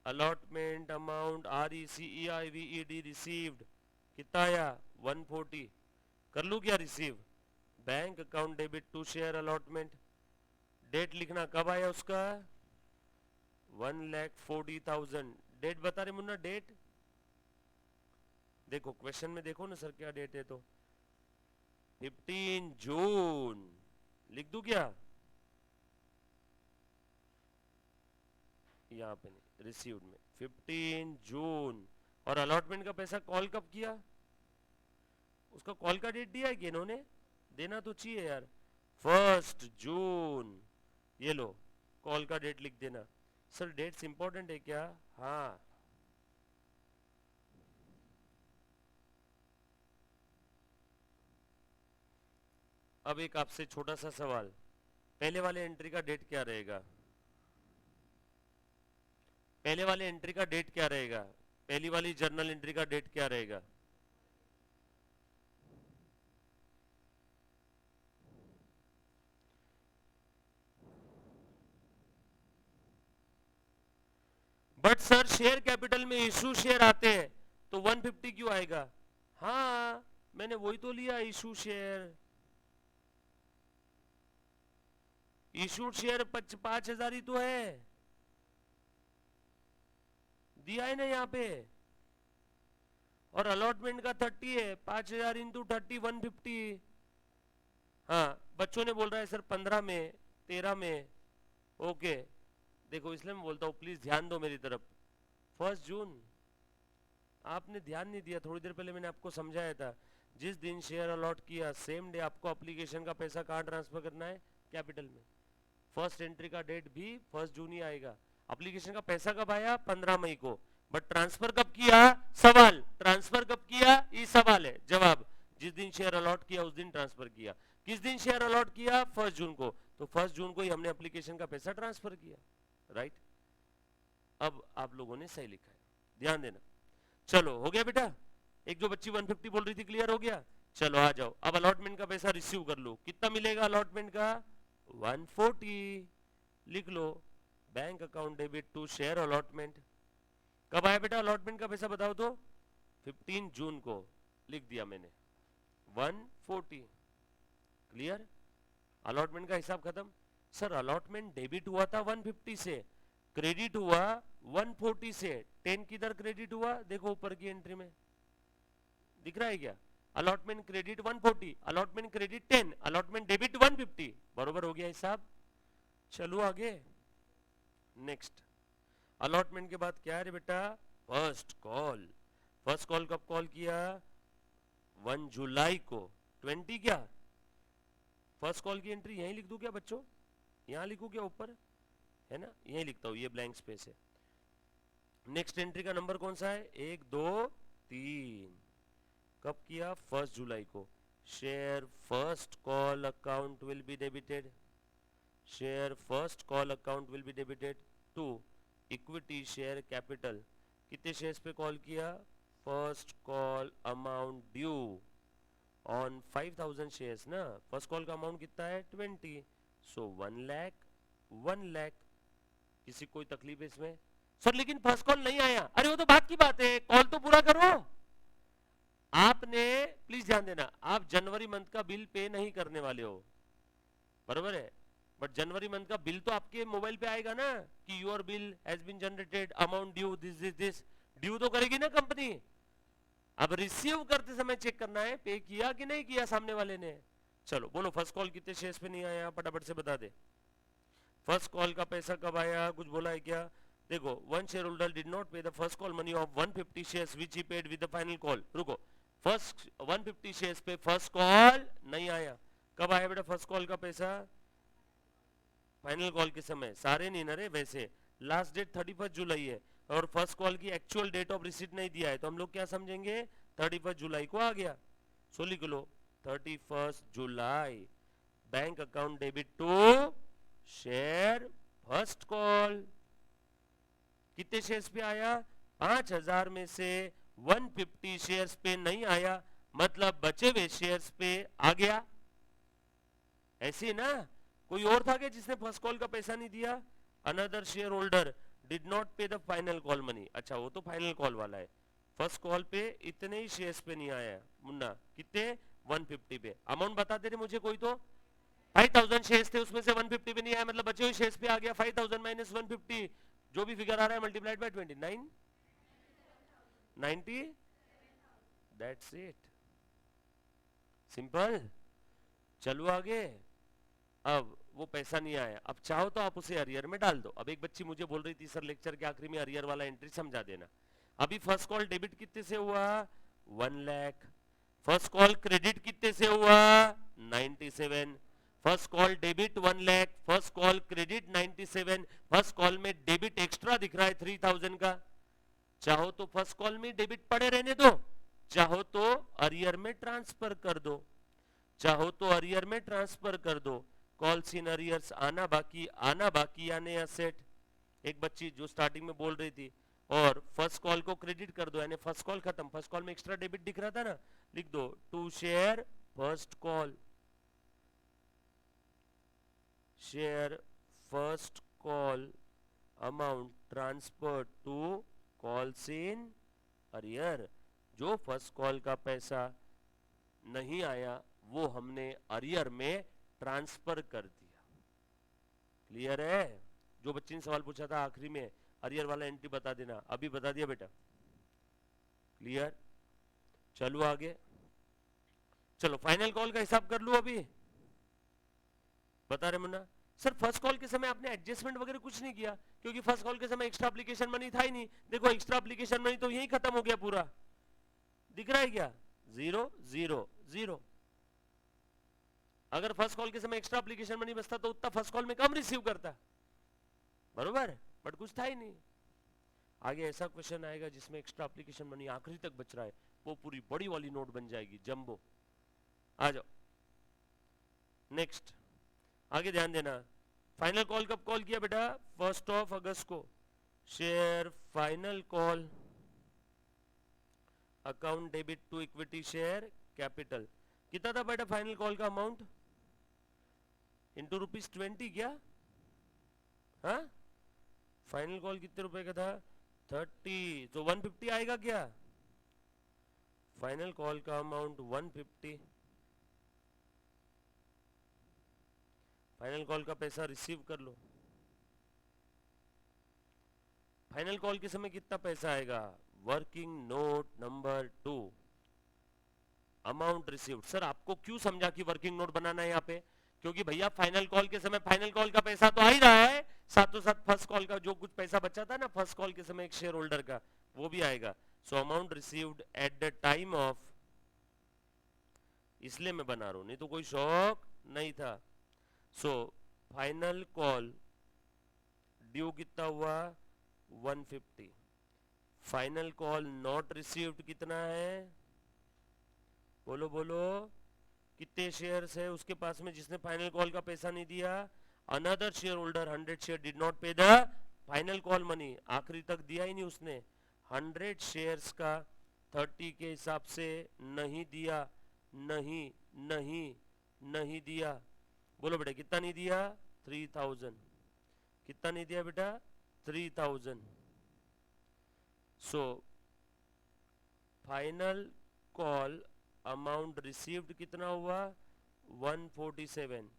allotment amount RECEIVED received कितना आया? 140। कर लू क्या receive? Bank account debit to share allotment. Date लिखना कब आया उसका? 1,40,000। डेट बता रहे मुन्ना, डेट देखो क्वेश्चन में, देखो ना सर क्या डेट है, तो 15 जून लिख दूं क्या? यहाँ पे नहीं, रिसीव्ड में 15 जून। और अलॉटमेंट का पैसा कॉल कब किया? उसका कॉल का डेट दिया है कि इन्होंने? देना तो चाहिए यार। 1 जून, ये लो कॉल का डेट लिख देना। सर डेट्स इंपॉर्टेंट है क्या? हाँ, अब एक आपसे छोटा सा सवाल, पहले वाले एंट्री का डेट क्या रहेगा? पहले वाले एंट्री का डेट क्या रहेगा? पहली वाली जर्नल एंट्री का डेट क्या रहेगा? बट सर शेयर कैपिटल में इशू शेयर आते हैं तो 150 क्यों आएगा? हाँ मैंने वही तो लिया, इशू शेयर। इशूड शेयर 5,000 ही तो है, दिया है ना यहाँ पे। और अलॉटमेंट का 30 है, 5,000 इंटू 30 150। हाँ बच्चों ने बोल रहा है सर 15 में 13 में। ओके देखो इसलिए मैं बोलता हूँ प्लीज ध्यान दो मेरी तरफ। 1 जून आपने ध्यान नहीं दिया, थोड़ी देर पहले मैंने आपको समझाया था। जिस दिन शेयर अलॉट किया सेम डे आपको एप्लीकेशन का पैसा कहाँ ट्रांसफर करना है? कैपिटल में। फर्स्ट एंट्री का डेट भी 1 जून ही आएगा। एप्लीकेशन का पैसा कब आया? 15 मई को। बट ट्रांसफर कब किया? सवाल, ट्रांसफर कब किया ये सवाल है। जवाब, जिस दिन शेयर अलॉट किया उस दिन ट्रांसफर किया। किस दिन शेयर अलॉट किया? 1 जून को। तो 1 जून को ही हमने एप्लीकेशन का पैसा ट्रांसफर किया, राइट। अब आप लोगों ने सही लिखा है, ध्यान देना। चलो हो गया बेटा, एक जो बच्ची 150 बोल रही थी क्लियर हो गया। चलो आ जाओ, अब अलॉटमेंट का पैसा रिसीव कर लो। कितना मिलेगा अलॉटमेंट का? 140 लिख लो। Bank account debit to share allotment. कब आया बेटा अलॉटमेंट का पैसा बताओ तो? 15 जून को लिख दिया मैंने 140। क्लियर? अलॉटमेंट का हिसाब खत्म। सर अलॉटमेंट डेबिट हुआ था 150 से, क्रेडिट हुआ 140 से। 10 किधर क्रेडिट हुआ? देखो ऊपर की एंट्री में दिख रहा है क्या? Allotment credit 140, allotment credit 10, allotment debit 150। बरोबर हो गया हिसाब। चलो आगे नेक्स्ट। अलॉटमेंट के बाद क्या है रे बेटा? First call. फर्स्ट कॉल कब कॉल किया? 1 जुलाई को। 20 क्या? फर्स्ट कॉल की एंट्री यहीं लिख दूं क्या बच्चों? यहां लिखूं क्या ऊपर? है ना, यहीं लिखता हूं, ये ब्लैंक स्पेस है। नेक्स्ट एंट्री का नंबर कौन सा है? 1 2 3। कब किया? 1 जुलाई को। Share first call account will be debited, share first call account will be debited to equity share capital. कितने शेयर्स पे कॉल किया? First call amount due on 5,000 shares ना। फर्स्ट कॉल का अमाउंट कितना है? 20। सो 1 लाख 1 लाख। किसी कोई तकलीफ है इसमें? सर लेकिन फर्स्ट कॉल नहीं आया। अरे वो तो बात की बात है, कॉल तो पूरा करो। आपने प्लीज ध्यान देना, आप जनवरी मंथ का बिल पे नहीं करने वाले हो, बरोबर है। बट जनवरी मंथ का बिल तो आपके मोबाइल पे आएगा ना कि your bill has been generated, amount due this due तो करेगी ना कंपनी। अब रिसीव करते समय चेक करना है पे किया कि नहीं किया सामने वाले ने। चलो बोलो फर्स्ट कॉल कितने शेयर्स पे नहीं आया, फटाफट से बता दे। फर्स्ट कॉल का पैसा कब आया? कुछ बोला है क्या? देखो, one shareholder did not pay the first call money of 150 shares which he paid with the final call. रुको, फर्स्ट 150 शेयर्स पे फर्स्ट कॉल नहीं आया। कब आया बेटा फर्स्ट कॉल का पैसा? फाइनल कॉल के समय। सारे नहीं ना रे, वैसे लास्ट डेट 31 जुलाई है और फर्स्ट कॉल की एक्चुअल डेट ऑफ रिसीट नहीं दिया है, तो हम लोग क्या समझेंगे? 31 जुलाई को आ गया। सो लिख लो 31 जुलाई bank account debit to share first call. कितने शेयर्स पे आया? 5,000 में से 150 शेयर्स पे नहीं आया, मतलब बचे हुए शेयर्स पे आ गया। ऐसे ना, कोई और था क्या जिसने फर्स्ट कॉल का पैसा नहीं दिया? Another share holder did not pay the final call money. अच्छा वो तो फाइनल कॉल वाला है, फर्स्ट कॉल पे इतने ही शेयर्स पे नहीं आया मुन्ना। कितने? 150 पे। अमाउंट बता दे रहे मुझे कोई तो। 5,000 शेयर्स थे, उसमें से 150 पे नहीं आया, मतलब बचे हुए शेयर्स पे आ गया। 5,000 माइनस 150, जो भी फिगर आ रहा है multiplied by 29 90। That's it, simple. चलो आगे। अब वो पैसा नहीं आया, अब चाहो तो आप उसे अरियर में डाल दो। अब एक बच्ची मुझे बोल रही थी सर लेक्चर के आखिरी में अरियर वाला एंट्री समझा देना। अभी फर्स्ट कॉल डेबिट कितने से हुआ? 1 लाख। फर्स्ट कॉल क्रेडिट कितने से हुआ? 97। First call debit 1 lakh, first call credit 97। First call में डेबिट एक्स्ट्रा दिख रहा है 3,000 का। चाहो तो फर्स्ट कॉल में डेबिट पड़े रहने दो, चाहो तो अरियर में ट्रांसफर कर दो, चाहो तो अरियर में ट्रांसफर कर दो। कॉल्स इन अरियर्स आना बाकी, आना बाकी यानी असेट। एक बच्ची जो स्टार्टिंग में बोल रही थी, और फर्स्ट कॉल को क्रेडिट कर दो यानी फर्स्ट कॉल खत्म। फर्स्ट कॉल में एक्स्ट्रा डेबिट दिख रहा था ना, लिख दो to share first call, share first call amount transfer to calls in arrear. जो फर्स्ट कॉल का पैसा नहीं आया वो हमने अरियर में ट्रांसफर कर दिया। क्लियर है? जो बच्चे ने सवाल पूछा था आखिरी में अरियर वाला एंट्री बता देना, अभी बता दिया बेटा। क्लियर? चलो आगे। चलो फाइनल कॉल का हिसाब कर लो अभी। बता रहे मुन्ना सर फर्स्ट कॉल के समय आपने एडजस्टमेंट वगैरह कुछ नहीं किया, क्योंकि फर्स्ट कॉल के समय एक्स्ट्रा एप्लीकेशन मनी था ही नहीं। देखो एक्स्ट्रा एप्लीकेशन मनी तो यही खत्म हो गया पूरा, दिख रहा है क्या? 0 0 0। अगर फर्स्ट कॉल के समय एक्स्ट्रा एप्लीकेशन मनी बचता तो उतना फर्स्ट कॉल में कम रिसीव करता, बरोबर? बट कुछ था ही नहीं। आगे ऐसा क्वेश्चन आएगा जिसमें एक्स्ट्रा एप्लीकेशन मनी आखिरी तक बच रहा है, वो पूरी बड़ी वाली नोट बन जाएगी, जंबो। आ जाओ नेक्स्ट। आगे ध्यान देना, फाइनल कॉल कब कॉल किया बेटा? 1 अगस्त को। Share final call account debit to equity share capital. कितना था बेटा फाइनल कॉल का अमाउंट? इंटू ₹20 क्या? हाँ, फाइनल कॉल कितने रुपए का था? 30, तो 150 आएगा क्या? फाइनल कॉल का अमाउंट 150। फाइनल कॉल का पैसा रिसीव कर लो। फाइनल कॉल के समय कितना पैसा आएगा? Working note number 2, amount received. Sir आपको क्यों समझा कि वर्किंग नोट बनाना है यहाँ पे? क्योंकि भैया फाइनल कॉल के समय फाइनल कॉल का पैसा तो आ ही रहा है, साथों साथ फर्स्ट कॉल का जो कुछ पैसा बचा था ना फर्स्ट कॉल के समय एक शेयर होल्डर का, वो भी आएगा। So amount received at the time of, इसलिए मैं बना रहा हूं, नहीं तो कोई शौक नहीं था। सो फाइनल कॉल ड्यू कितना हुआ? 150। फाइनल कॉल नॉट रिसीव्ड कितना है? बोलो बोलो, कितने शेयर्स है उसके पास में जिसने फाइनल कॉल का पैसा नहीं दिया? Another share holder 100 share did not pay the final call money, आखिरी तक दिया ही नहीं उसने। 100 शेयर्स का 30 के हिसाब से नहीं दिया, नहीं नहीं नहीं दिया। बोलो बेटा कितना नहीं दिया? 3000। कितना नहीं दिया बेटा? 3000। So final call amount received कितना हुआ? 147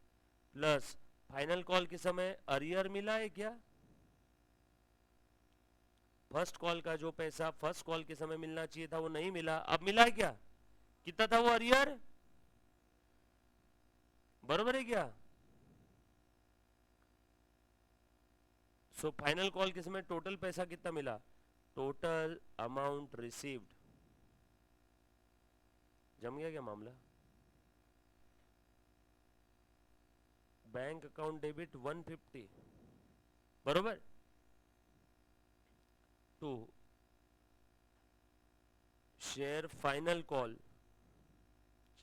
प्लस फाइनल कॉल के समय अरियर मिला है क्या? फर्स्ट कॉल का जो पैसा फर्स्ट कॉल के समय मिलना चाहिए था वो नहीं मिला, अब मिला है क्या? कितना था वो अरियर? बरोबर है क्या? सो फाइनल कॉल के समय टोटल पैसा कितना मिला? Total amount received. जम गया क्या मामला? बैंक अकाउंट डेबिट 150, बरोबर? टू शेयर फाइनल कॉल,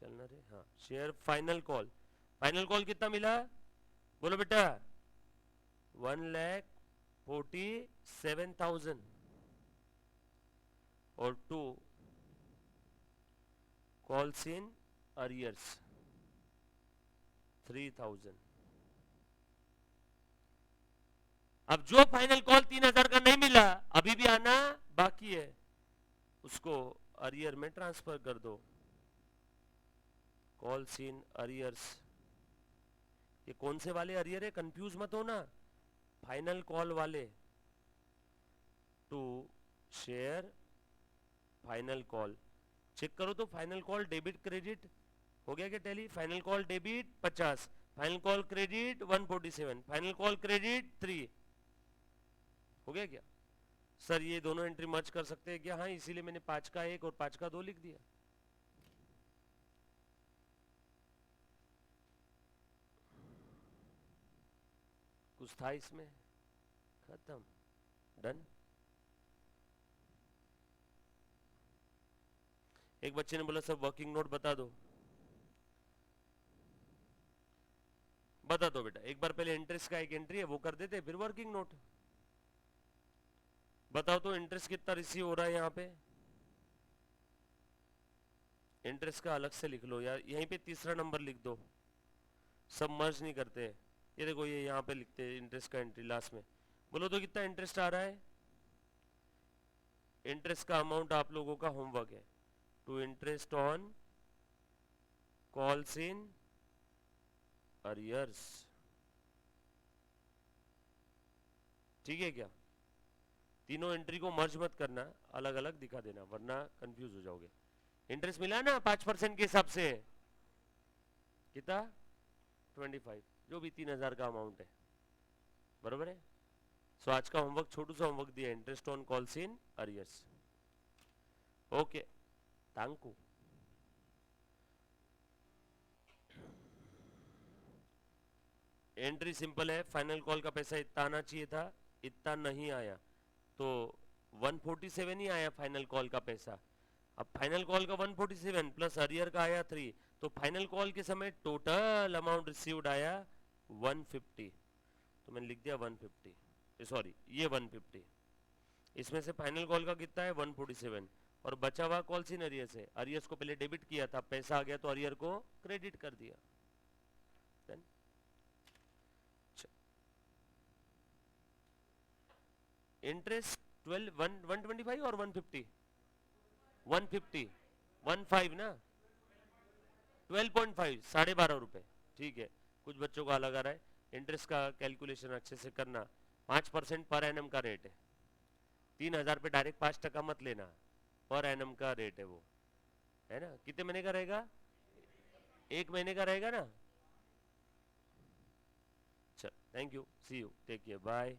चलना रे, हाँ share final call. Final call कितना मिला? बोलो बेटा 1,47,000 और 2 कॉल्स इन अरियर्स 3000। अब जो फाइनल कॉल 3000 का नहीं मिला अभी भी आना बाकी है, उसको अरियर में ट्रांसफर कर दो। कॉल्स इन अरियर्स, ये कौन से वाले अरियर है? कंफ्यूज मत होना, फाइनल कॉल वाले। To share final call, check करो तो फाइनल कॉल डेबिट क्रेडिट हो गया क्या tally? Final call debit 50, final call credit 147, final call credit 3 हो गया क्या? सर ये दोनों एंट्री मर्ज कर सकते हैं क्या? हाँ, इसीलिए मैंने 5 का 1 और 5 का 2 लिख दिया। कुछ था इसमें? खत्म, डन। एक बच्चे ने बोला सर वर्किंग नोट बता दो। बता दो बेटा, एक बार पहले इंटरेस्ट का एक एंट्री है वो कर देते, फिर वर्किंग नोट। बताओ तो इंटरेस्ट कितना रिसीव हो रहा है यहाँ पे? इंटरेस्ट का अलग से लिख लो यार, यहीं पे तीसरा नंबर लिख दो, सब मर्ज नहीं करते। ये देखो ये यहाँ पे लिखते हैं इंटरेस्ट का एंट्री लास्ट में बोलो तो कितना इंटरेस्ट आ रहा है? इंटरेस्ट का अमाउंट आप लोगों का होमवर्क है, to interest on calls in arrears. ठीक है क्या? तीनों एंट्री को मर्ज मत करना, अलग अलग दिखा देना वरना कंफ्यूज हो जाओगे। इंटरेस्ट मिला ना 5% के हिसाब से, कितना 25, जो भी 3000 का अमाउंट है, बरोबर है। सो आज का होमवर्क छोटू सा होमवर्क दिया, interest on calls in arrears. Okay, thank you. Entry simple है, फाइनल कॉल का पैसा इतना आना चाहिए था, इतना नहीं आया, तो 147 ही आया फाइनल कॉल का पैसा। अब फाइनल कॉल का 147 प्लस अरियर का आया 3, तो फाइनल कॉल के समय टोटल अमाउंट रिसीव्ड आया 150, तो मैंने लिख दिया 150, सॉरी ये 150। इसमें से फाइनल कॉल का कितना है 147, और बचा हुआ कॉल्स इन अरियर्स है, अरियर्स को पहले डेबिट किया था, पैसा आ गया तो अरियर को क्रेडिट कर दिया। Then, इंटरेस्ट 125 और 150, 150 15 ना, 12.5 12.5 रुपए। ठीक है, कुछ बच्चों को अलग आ रहा है, इंटरेस्ट का कैलकुलेशन अच्छे से करना। 5% पर एनम का रेट है, 3000 पे डायरेक्ट 5% मत लेना, पर एनम का रेट है वो, है ना। कितने महीने का रहेगा? 1 महीने का रहेगा ना। चल, thank you, see you, take care, bye.